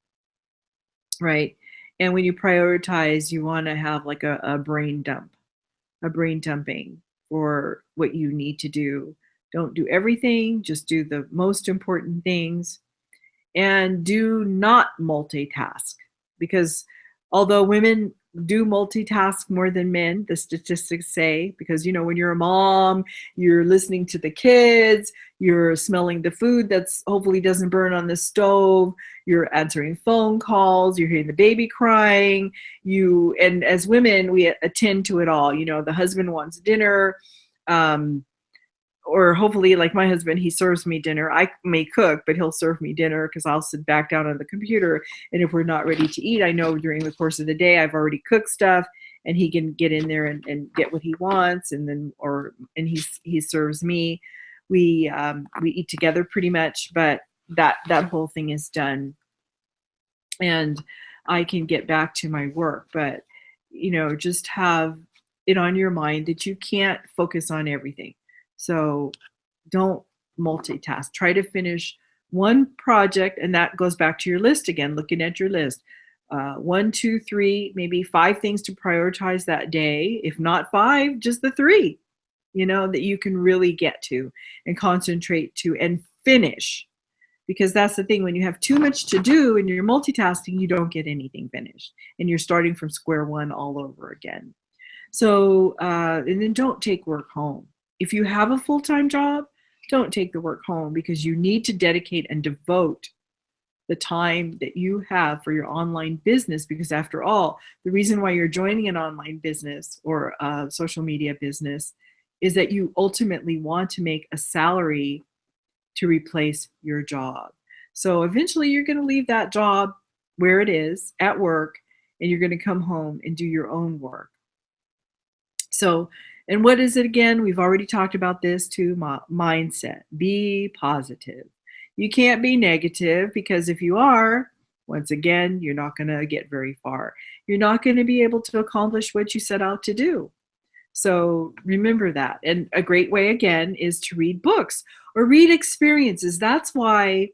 right? And when you prioritize, you want to have like a brain dumping for what you need to do. Don't do everything, just do the most important things. And do not multitask, because although women do multitask more than men, the statistics say, because when you're a mom, you're listening to the kids, you're smelling the food that's hopefully doesn't burn on the stove, you're answering phone calls, you're hearing the baby crying, and as women, we attend to it all. The husband wants dinner, or hopefully, like my husband, he serves me dinner. I may cook, but he'll serve me dinner because I'll sit back down on the computer. And if we're not ready to eat, I know during the course of the day, I've already cooked stuff and he can get in there and get what he wants, and then he serves me. We eat together pretty much, but that whole thing is done, and I can get back to my work. But just have it on your mind that you can't focus on everything. So don't multitask. Try to finish one project, and that goes back to your list again, looking at your list. 1, 2, 3, maybe 5 things to prioritize that day. If not 5, just the 3, that you can really get to and concentrate to and finish. Because that's the thing, when you have too much to do and you're multitasking, you don't get anything finished, and you're starting from square one all over again. So, and then don't take work home. If you have a full-time job, don't take the work home, because you need to dedicate and devote the time that you have for your online business. Because after all, the reason why you're joining an online business or a social media business is that you ultimately want to make a salary to replace your job. So eventually you're going to leave that job where it is at work, and you're going to come home and do your own work. So, and what is it again? We've already talked about this too. Mindset. Be positive. You can't be negative, because if you are, once again, you're not going to get very far. You're not going to be able to accomplish what you set out to do. So remember that. And a great way, again, is to read books or read experiences. That's why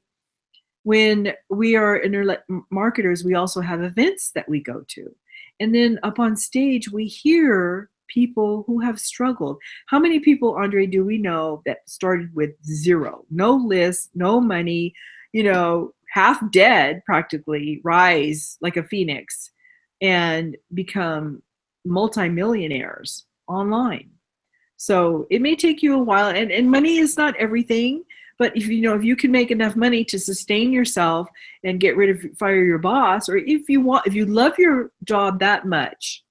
when we are internet marketers, we also have events that we go to. And then up on stage, we hear people who have struggled. How many people, Andre, do we know that started with 0, no list, no money, half dead practically, rise like a phoenix and become multimillionaires online? So it may take you a while, and money is not everything, but if you can make enough money to sustain yourself and fire your boss, or if you love your job that much,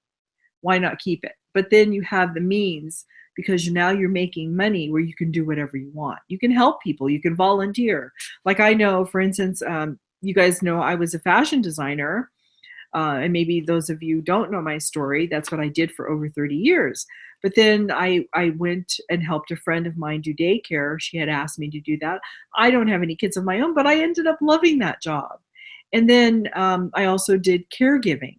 why not keep it? But then you have the means, because now you're making money where you can do whatever you want. You can help people, you can volunteer. Like I know, for instance, you guys know I was a fashion designer. And maybe those of you don't know my story. That's what I did for over 30 years. But then I went and helped a friend of mine do daycare. She had asked me to do that. I don't have any kids of my own, but I ended up loving that job. And then I also did caregiving.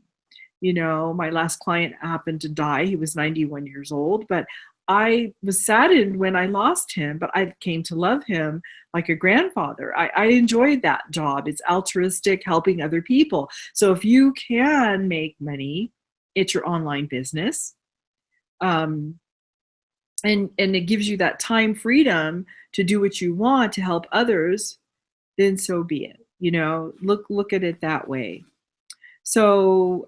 My last client happened to die. He was 91 years old, but I was saddened when I lost him, but I came to love him like a grandfather. I enjoyed that job. It's altruistic, helping other people. So if you can make money, it's your online business. And it gives you that time freedom to do what you want to help others, then so be it. Look at it that way. So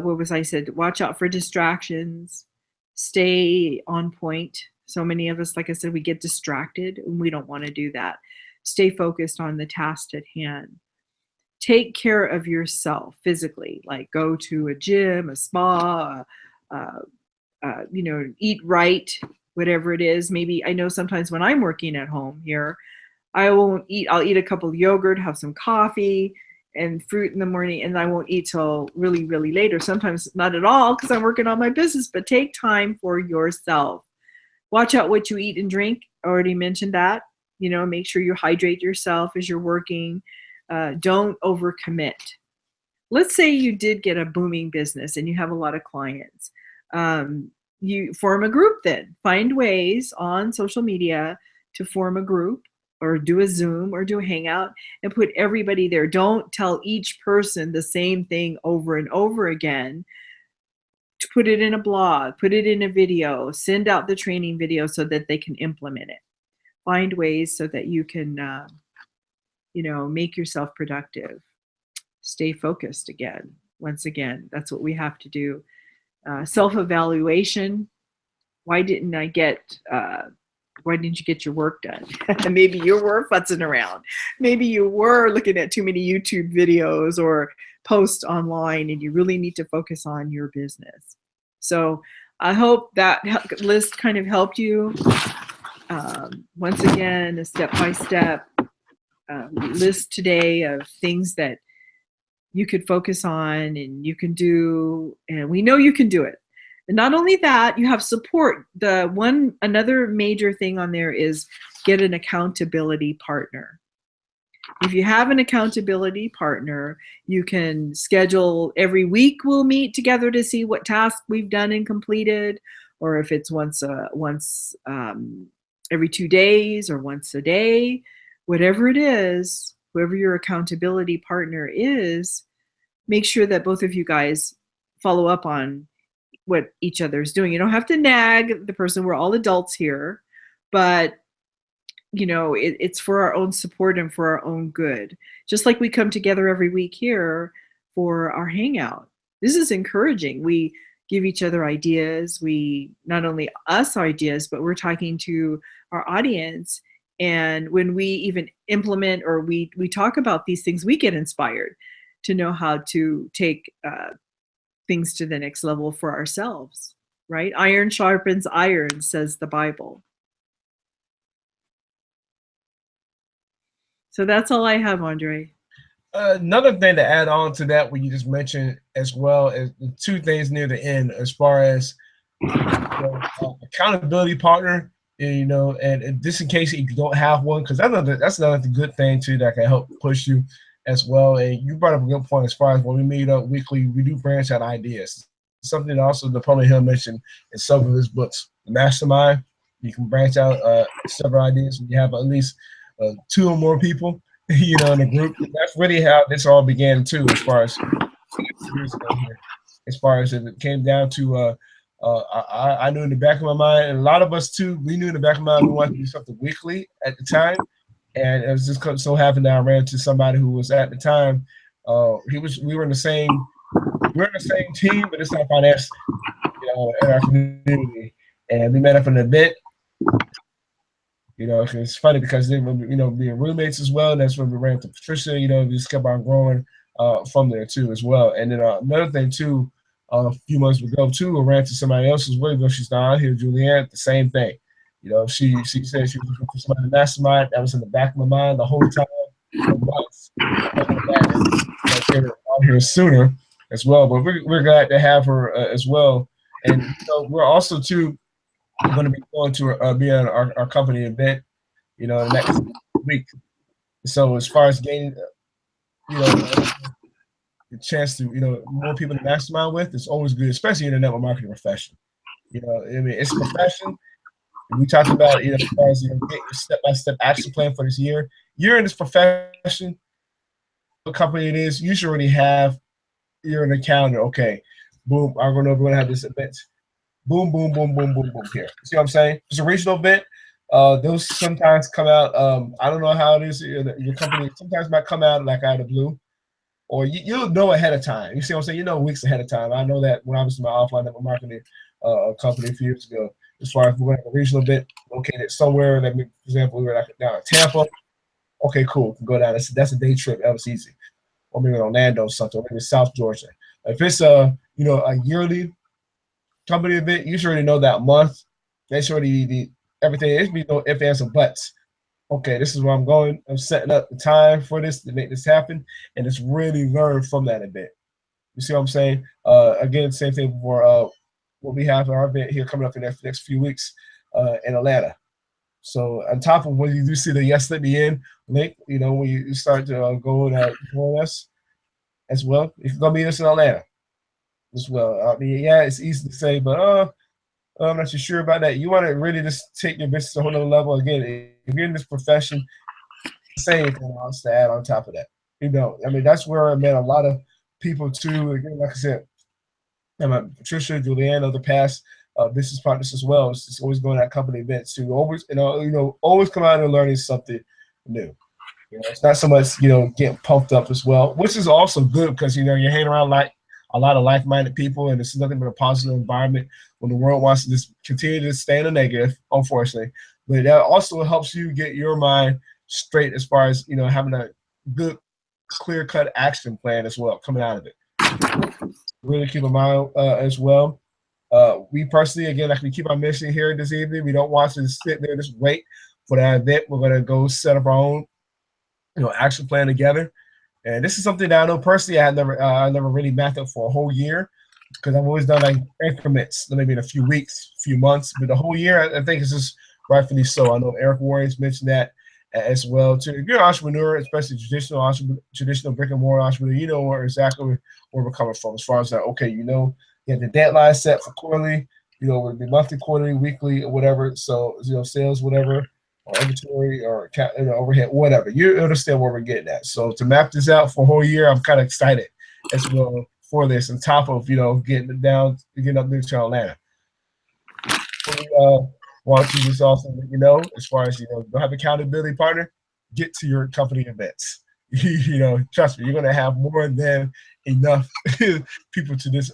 what was I said? Watch out for distractions. Stay on point. So many of us, like I said, we get distracted, and we don't want to do that. Stay focused on the task at hand. Take care of yourself physically, like go to a gym, a spa, eat right, whatever it is. Maybe I know sometimes when I'm working at home here, I'll eat a couple of yogurt, have some coffee and fruit in the morning, and I won't eat till really, really late, or sometimes not at all, because I'm working on my business. But take time for yourself. Watch out what you eat and drink. I already mentioned that. Make sure you hydrate yourself as you're working. Don't overcommit. Let's say you did get a booming business and you have a lot of clients. You form a group then. Find ways on social media to form a group, or do a Zoom or do a Hangout, and put everybody there. Don't tell each person the same thing over and over again. To put it in a blog, put it in a video, send out the training video so that they can implement it. Find ways so that you can, make yourself productive. Stay focused again. Once again, that's what we have to do. Self-evaluation. Why didn't you get your work done? Maybe you were futzing around. Maybe you were looking at too many YouTube videos or posts online, and you really need to focus on your business. So I hope that list kind of helped you. Once again, a step-by-step list today of things that you could focus on and you can do, and we know you can do it. And not only that, you have support. Another major thing on there is get an accountability partner. If you have an accountability partner, you can schedule every week we'll meet together to see what tasks we've done and completed, or if it's once every 2 days or once a day, whatever it is, whoever your accountability partner is, make sure that both of you guys follow up on what each other is doing. You don't have to nag the person. We're all adults here, but it's for our own support and for our own good. Just like we come together every week here for our hangout. This is encouraging. We give each other ideas. We not only us ideas, but we're talking to our audience. And when we even implement or we talk about these things, we get inspired to know how to take things to the next level for ourselves, right? Iron sharpens iron, says the Bible. So that's all I have, Andre. Another thing to add on to that, what you just mentioned as well, is the two things near the end, as far as accountability partner, and just in case you don't have one, because that's another good thing too that can help push you as well. And you brought up a good point as far as when we meet up weekly, we do branch out ideas. Something that also Napoleon Hill mentioned in some of his books, The Mastermind. You can branch out several ideas when you have at least 2 or more people, in a group. That's really how this all began too, as far as years ago here. As far as it came down to, I knew in the back of my mind, and a lot of us too, we knew in the back of my mind we wanted to do something weekly at the time. And it was just so happened that I ran into somebody who was we were in the same team, but it's not finance, in our community. And we met up in an event. It's funny because they were, being roommates as well. And that's when we ran into Patricia, we just kept on growing from there too as well. And then another thing too, a few months ago too, I ran into somebody else as well. She's not out here, Julianne, the same thing. She said she was looking for somebody to mastermind. That was in the back of my mind the whole time. Months. They were out here sooner as well. But we're glad to have her as well. And we're also too going to be going to be on our company event, the next week. So as far as gaining, the chance to, more people to mastermind with, it's always good, especially in the network marketing profession. It's a profession. We talked about, as far as get your step-by-step action plan for this year. You're in this profession, what company it is, you should already have, you're in the calendar. Okay, boom, we're going to have this event. Boom, boom, boom, boom, boom, boom here. See what I'm saying? It's a regional event. Those sometimes come out. I don't know how it is. Your company sometimes might come out like out of the blue, or you'll know ahead of time. You see what I'm saying? Weeks ahead of time. I know that when I was in my offline network marketing company a few years ago, as far as we're going to have a regional event located somewhere. For example, we were down in Tampa. Okay, cool. We can go down. That's a day trip. That was easy. Or maybe Orlando or something. Or maybe South Georgia. If it's a yearly company event, you should already know that month. They should already everything. There's be no ifs, ands, or buts. Okay, this is where I'm going. I'm setting up the time for this to make this happen, and it's really learn from that event. You see what I'm saying? Again, same thing for what we have our event here coming up in the next few weeks in Atlanta. So on top of when you do see the Yes Let Me In link, when you start to go and join us as well, you can go meet us in Atlanta as well. It's easy to say, but I'm not too sure about that. You want to really just take your business to a whole other level. Again, if you're in this profession, say anything else to add on top of that. That's where I met a lot of people too. Again, like I said, Patricia, Julianne, other past business partners as well. It's just always going to company events to always, always come out and learning something new. It's not so much, getting pumped up as well, which is also good because, you're hanging around like a lot of like-minded people, and it's nothing but a positive environment when the world wants to just continue to stay in the negative, unfortunately. But that also helps you get your mind straight as far as, having a good, clear-cut action plan as well coming out of it. Really keep in mind as well. We personally, again, like we keep our mission here this evening. We don't want to sit there and just wait for that event. We're going to go set up our own, action plan together. And this is something that I know personally I never really mapped up for a whole year. because I've always done like increments, maybe in a few weeks, few months, but the whole year, I think it's just rightfully so. I know Eric Warren's mentioned that as well too. If you're an entrepreneur, especially traditional brick and mortar entrepreneur, you know exactly where we're coming from as far as that. Okay, you have the deadline set for quarterly, with the monthly, quarterly, weekly, or whatever. So sales, whatever, or inventory, or overhead, whatever. You understand where we're getting at. So to map this out for a whole year, I'm kind of excited as well for this. On top of getting up there to Atlanta. Want to just also let as far as don't have accountability partner, get to your company events. Trust me, you're gonna have more than enough people to just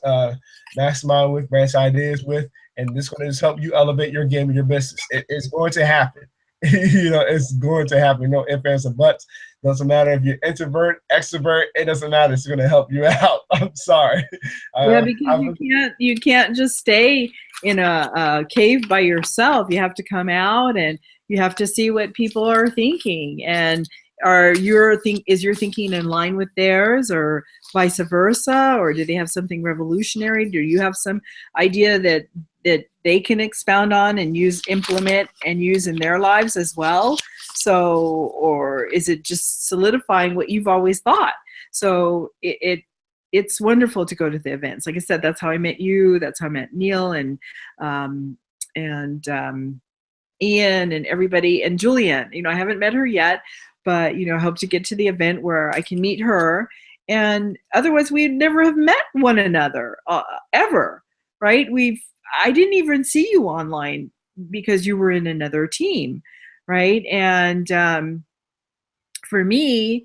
mastermind with, branch ideas with, and this is gonna just help you elevate your game and your business. It's going to happen. It's going to happen. No ifs, ands, or buts. Doesn't matter if you're introvert, extrovert. It doesn't matter. It's going to help you out. I'm sorry. Yeah, because you can't just stay in a cave by yourself. You have to come out and you have to see what people are thinking. And is your thinking in line with theirs, or vice versa, or do they have something revolutionary? Do you have some idea that they can expound on and implement and use in their lives as well? So, or is it just solidifying what you've always thought? So it's wonderful to go to the events. Like I said, that's how I met you. That's how I met Neil and Ian and everybody, and Julianne. I haven't met her yet, but I hope to get to the event where I can meet her. And otherwise, we'd never have met one another ever, right? I didn't even see you online because you were in another team, right? And for me,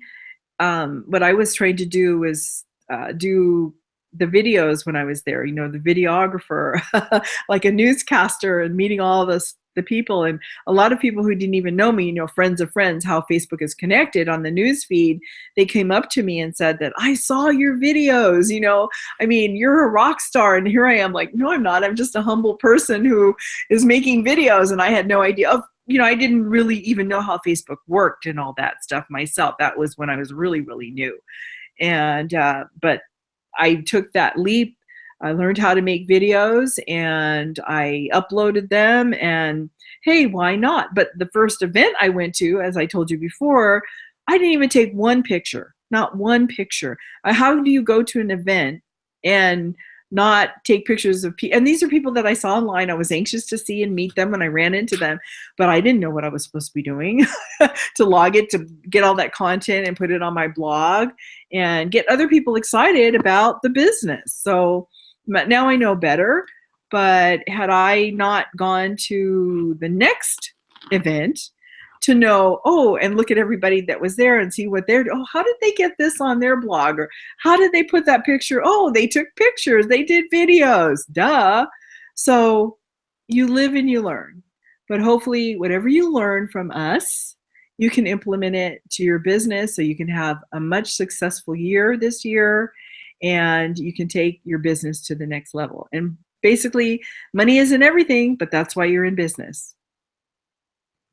what I was trying to do was do the videos when I was there, the videographer, like a newscaster, and meeting all the people, and a lot of people who didn't even know me, friends of friends, how Facebook is connected on the news feed. They came up to me and said that I saw your videos, you're a rock star. And here I am like, no, I'm not. I'm just a humble person who is making videos. And I had no idea of, I didn't really even know how Facebook worked and all that stuff myself. That was when I was really, really new. And, but I took that leap. I learned how to make videos and I uploaded them, and hey, why not? But the first event I went to, as I told you before, I didn't even take one picture, not one picture. How do you go to an event and not take pictures of people? And these are people that I saw online. I was anxious to see and meet them when I ran into them, but I didn't know what I was supposed to be doing to log it, to get all that content and put it on my blog and get other people excited about the business. So now I know better, but had I not gone to the next event to know, and look at everybody that was there and see what how did they get this on their blog? Or how did they put that picture? They took pictures, they did videos, duh. So you live and you learn. But hopefully whatever you learn from us, you can implement it to your business so you can have a much successful year this year, and you can take your business to the next level. And basically, money isn't everything, but that's why you're in business.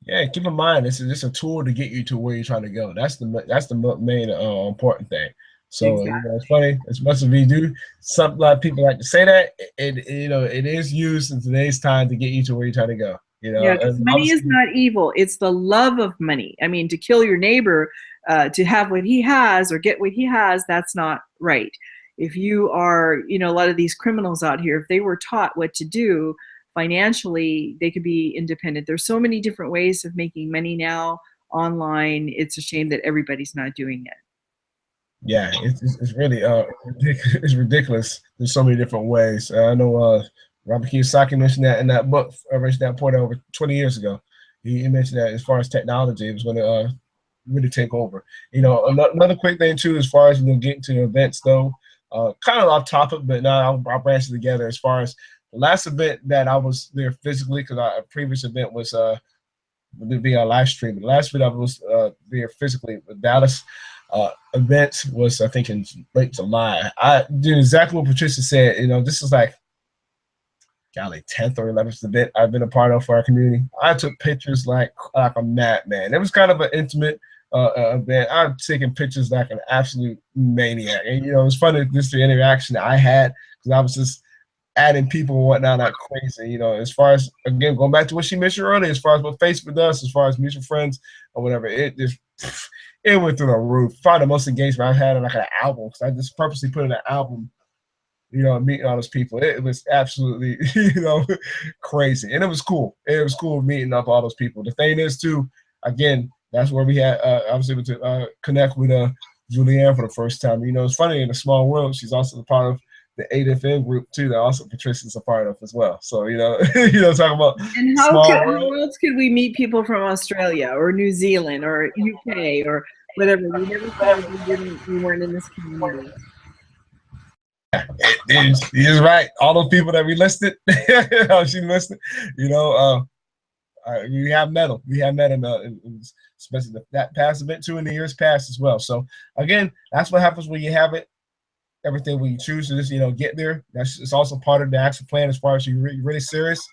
Yeah, keep in mind, this is just a tool to get you to where you're trying to go. That's the main important thing. So exactly. It's funny, as much as we do, a lot of people like to say that it is used in today's time to get you to where you're trying to go. Yeah, because money is not evil. It's the love of money. To kill your neighbor to have what he has or get what he has, that's not right. If you are, a lot of these criminals out here, if they were taught what to do financially, they could be independent. There's so many different ways of making money now online. It's a shame that everybody's not doing it. Yeah, it's really it's ridiculous. There's so many different ways. I know Robert Kiyosaki mentioned that in that book, Rich Dad Poor Dad, over 20 years ago. He mentioned that as far as technology, it was going to really take over. Another quick thing too, as far as getting to events though, kind of off topic, but now I'll branch it together. As far as the last event that I was there physically, because our previous event was via live stream. The last event I was there physically with Dallas event was, I think, in late July. I did exactly what Patricia said. This is like 10th or 11th event I've been a part of for our community. I took pictures like a madman. It was kind of an intimate event. I'm taking pictures like an absolute maniac. And, you know, it's funny, just the interaction that I had, because I was just adding people and whatnot like crazy. You know, as far as, again, going back to what she mentioned earlier, as far as what Facebook does, as far as mutual friends or whatever, it just, it went through the roof. Probably the most engagement I've had in like an album, because I just purposely put in an album, you know, meeting all those people. It was absolutely, you know, crazy. And it was cool. It was cool meeting up all those people. The thing is, too, again, that's where we had, I was able to connect with Julianne for the first time. You know, it's funny, in a small world, she's also a part of the 8FM group, too, that also Patricia's a part of as well. So, you know, you know, talking about and how else could we meet people from Australia or New Zealand or UK or whatever? We never thought we weren't in this community. He is right. All those people that we listed, she listed, you know, we have met them. We have met them, especially that past event too, in the years past as well. So again, that's what happens when you have it. Everything when you choose to just, you know, get there. It's also part of the action plan, as far as you're really serious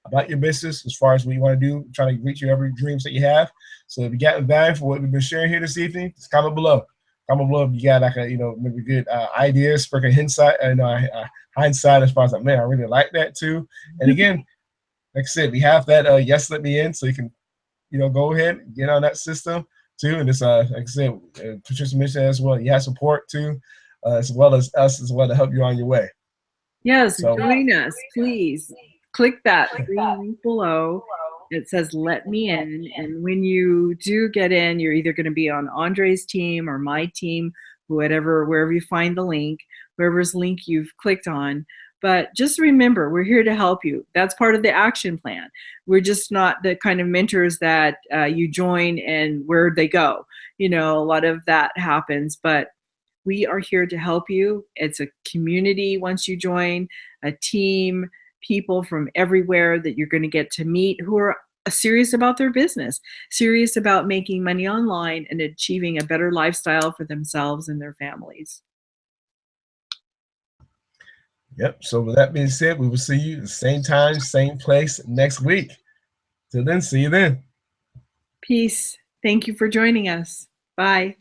about your business, as far as what you want to do, trying to reach your every dreams that you have. So if you got value for what we've been sharing here this evening, just comment below. Comment below if you got like a, you know, maybe good ideas, sparking hindsight, hindsight, as far as like, man, I really like that too. And again, like I said, we have that yes, let me in, so you can, you know, go ahead and get on that system too. And it's like I said, Patricia mentioned as well, you have support too, as well as us as well, to help you on your way. Yes, so, join us, please. Click that green link below. It says let me in, and when you do get in, you're either going to be on Andre's team or my team, wherever you find the link, wherever's link you've clicked on. But just remember, we're here to help you. That's part of the action plan. We're just not the kind of mentors that you join and where they go. You know, a lot of that happens, but we are here to help you. It's a community once you join, a team, people from everywhere that you're going to get to meet who are serious about their business, serious about making money online and achieving a better lifestyle for themselves and their families. Yep. So with that being said, we will see you the same time, same place next week. Till then, see you then. Peace. Thank you for joining us. Bye.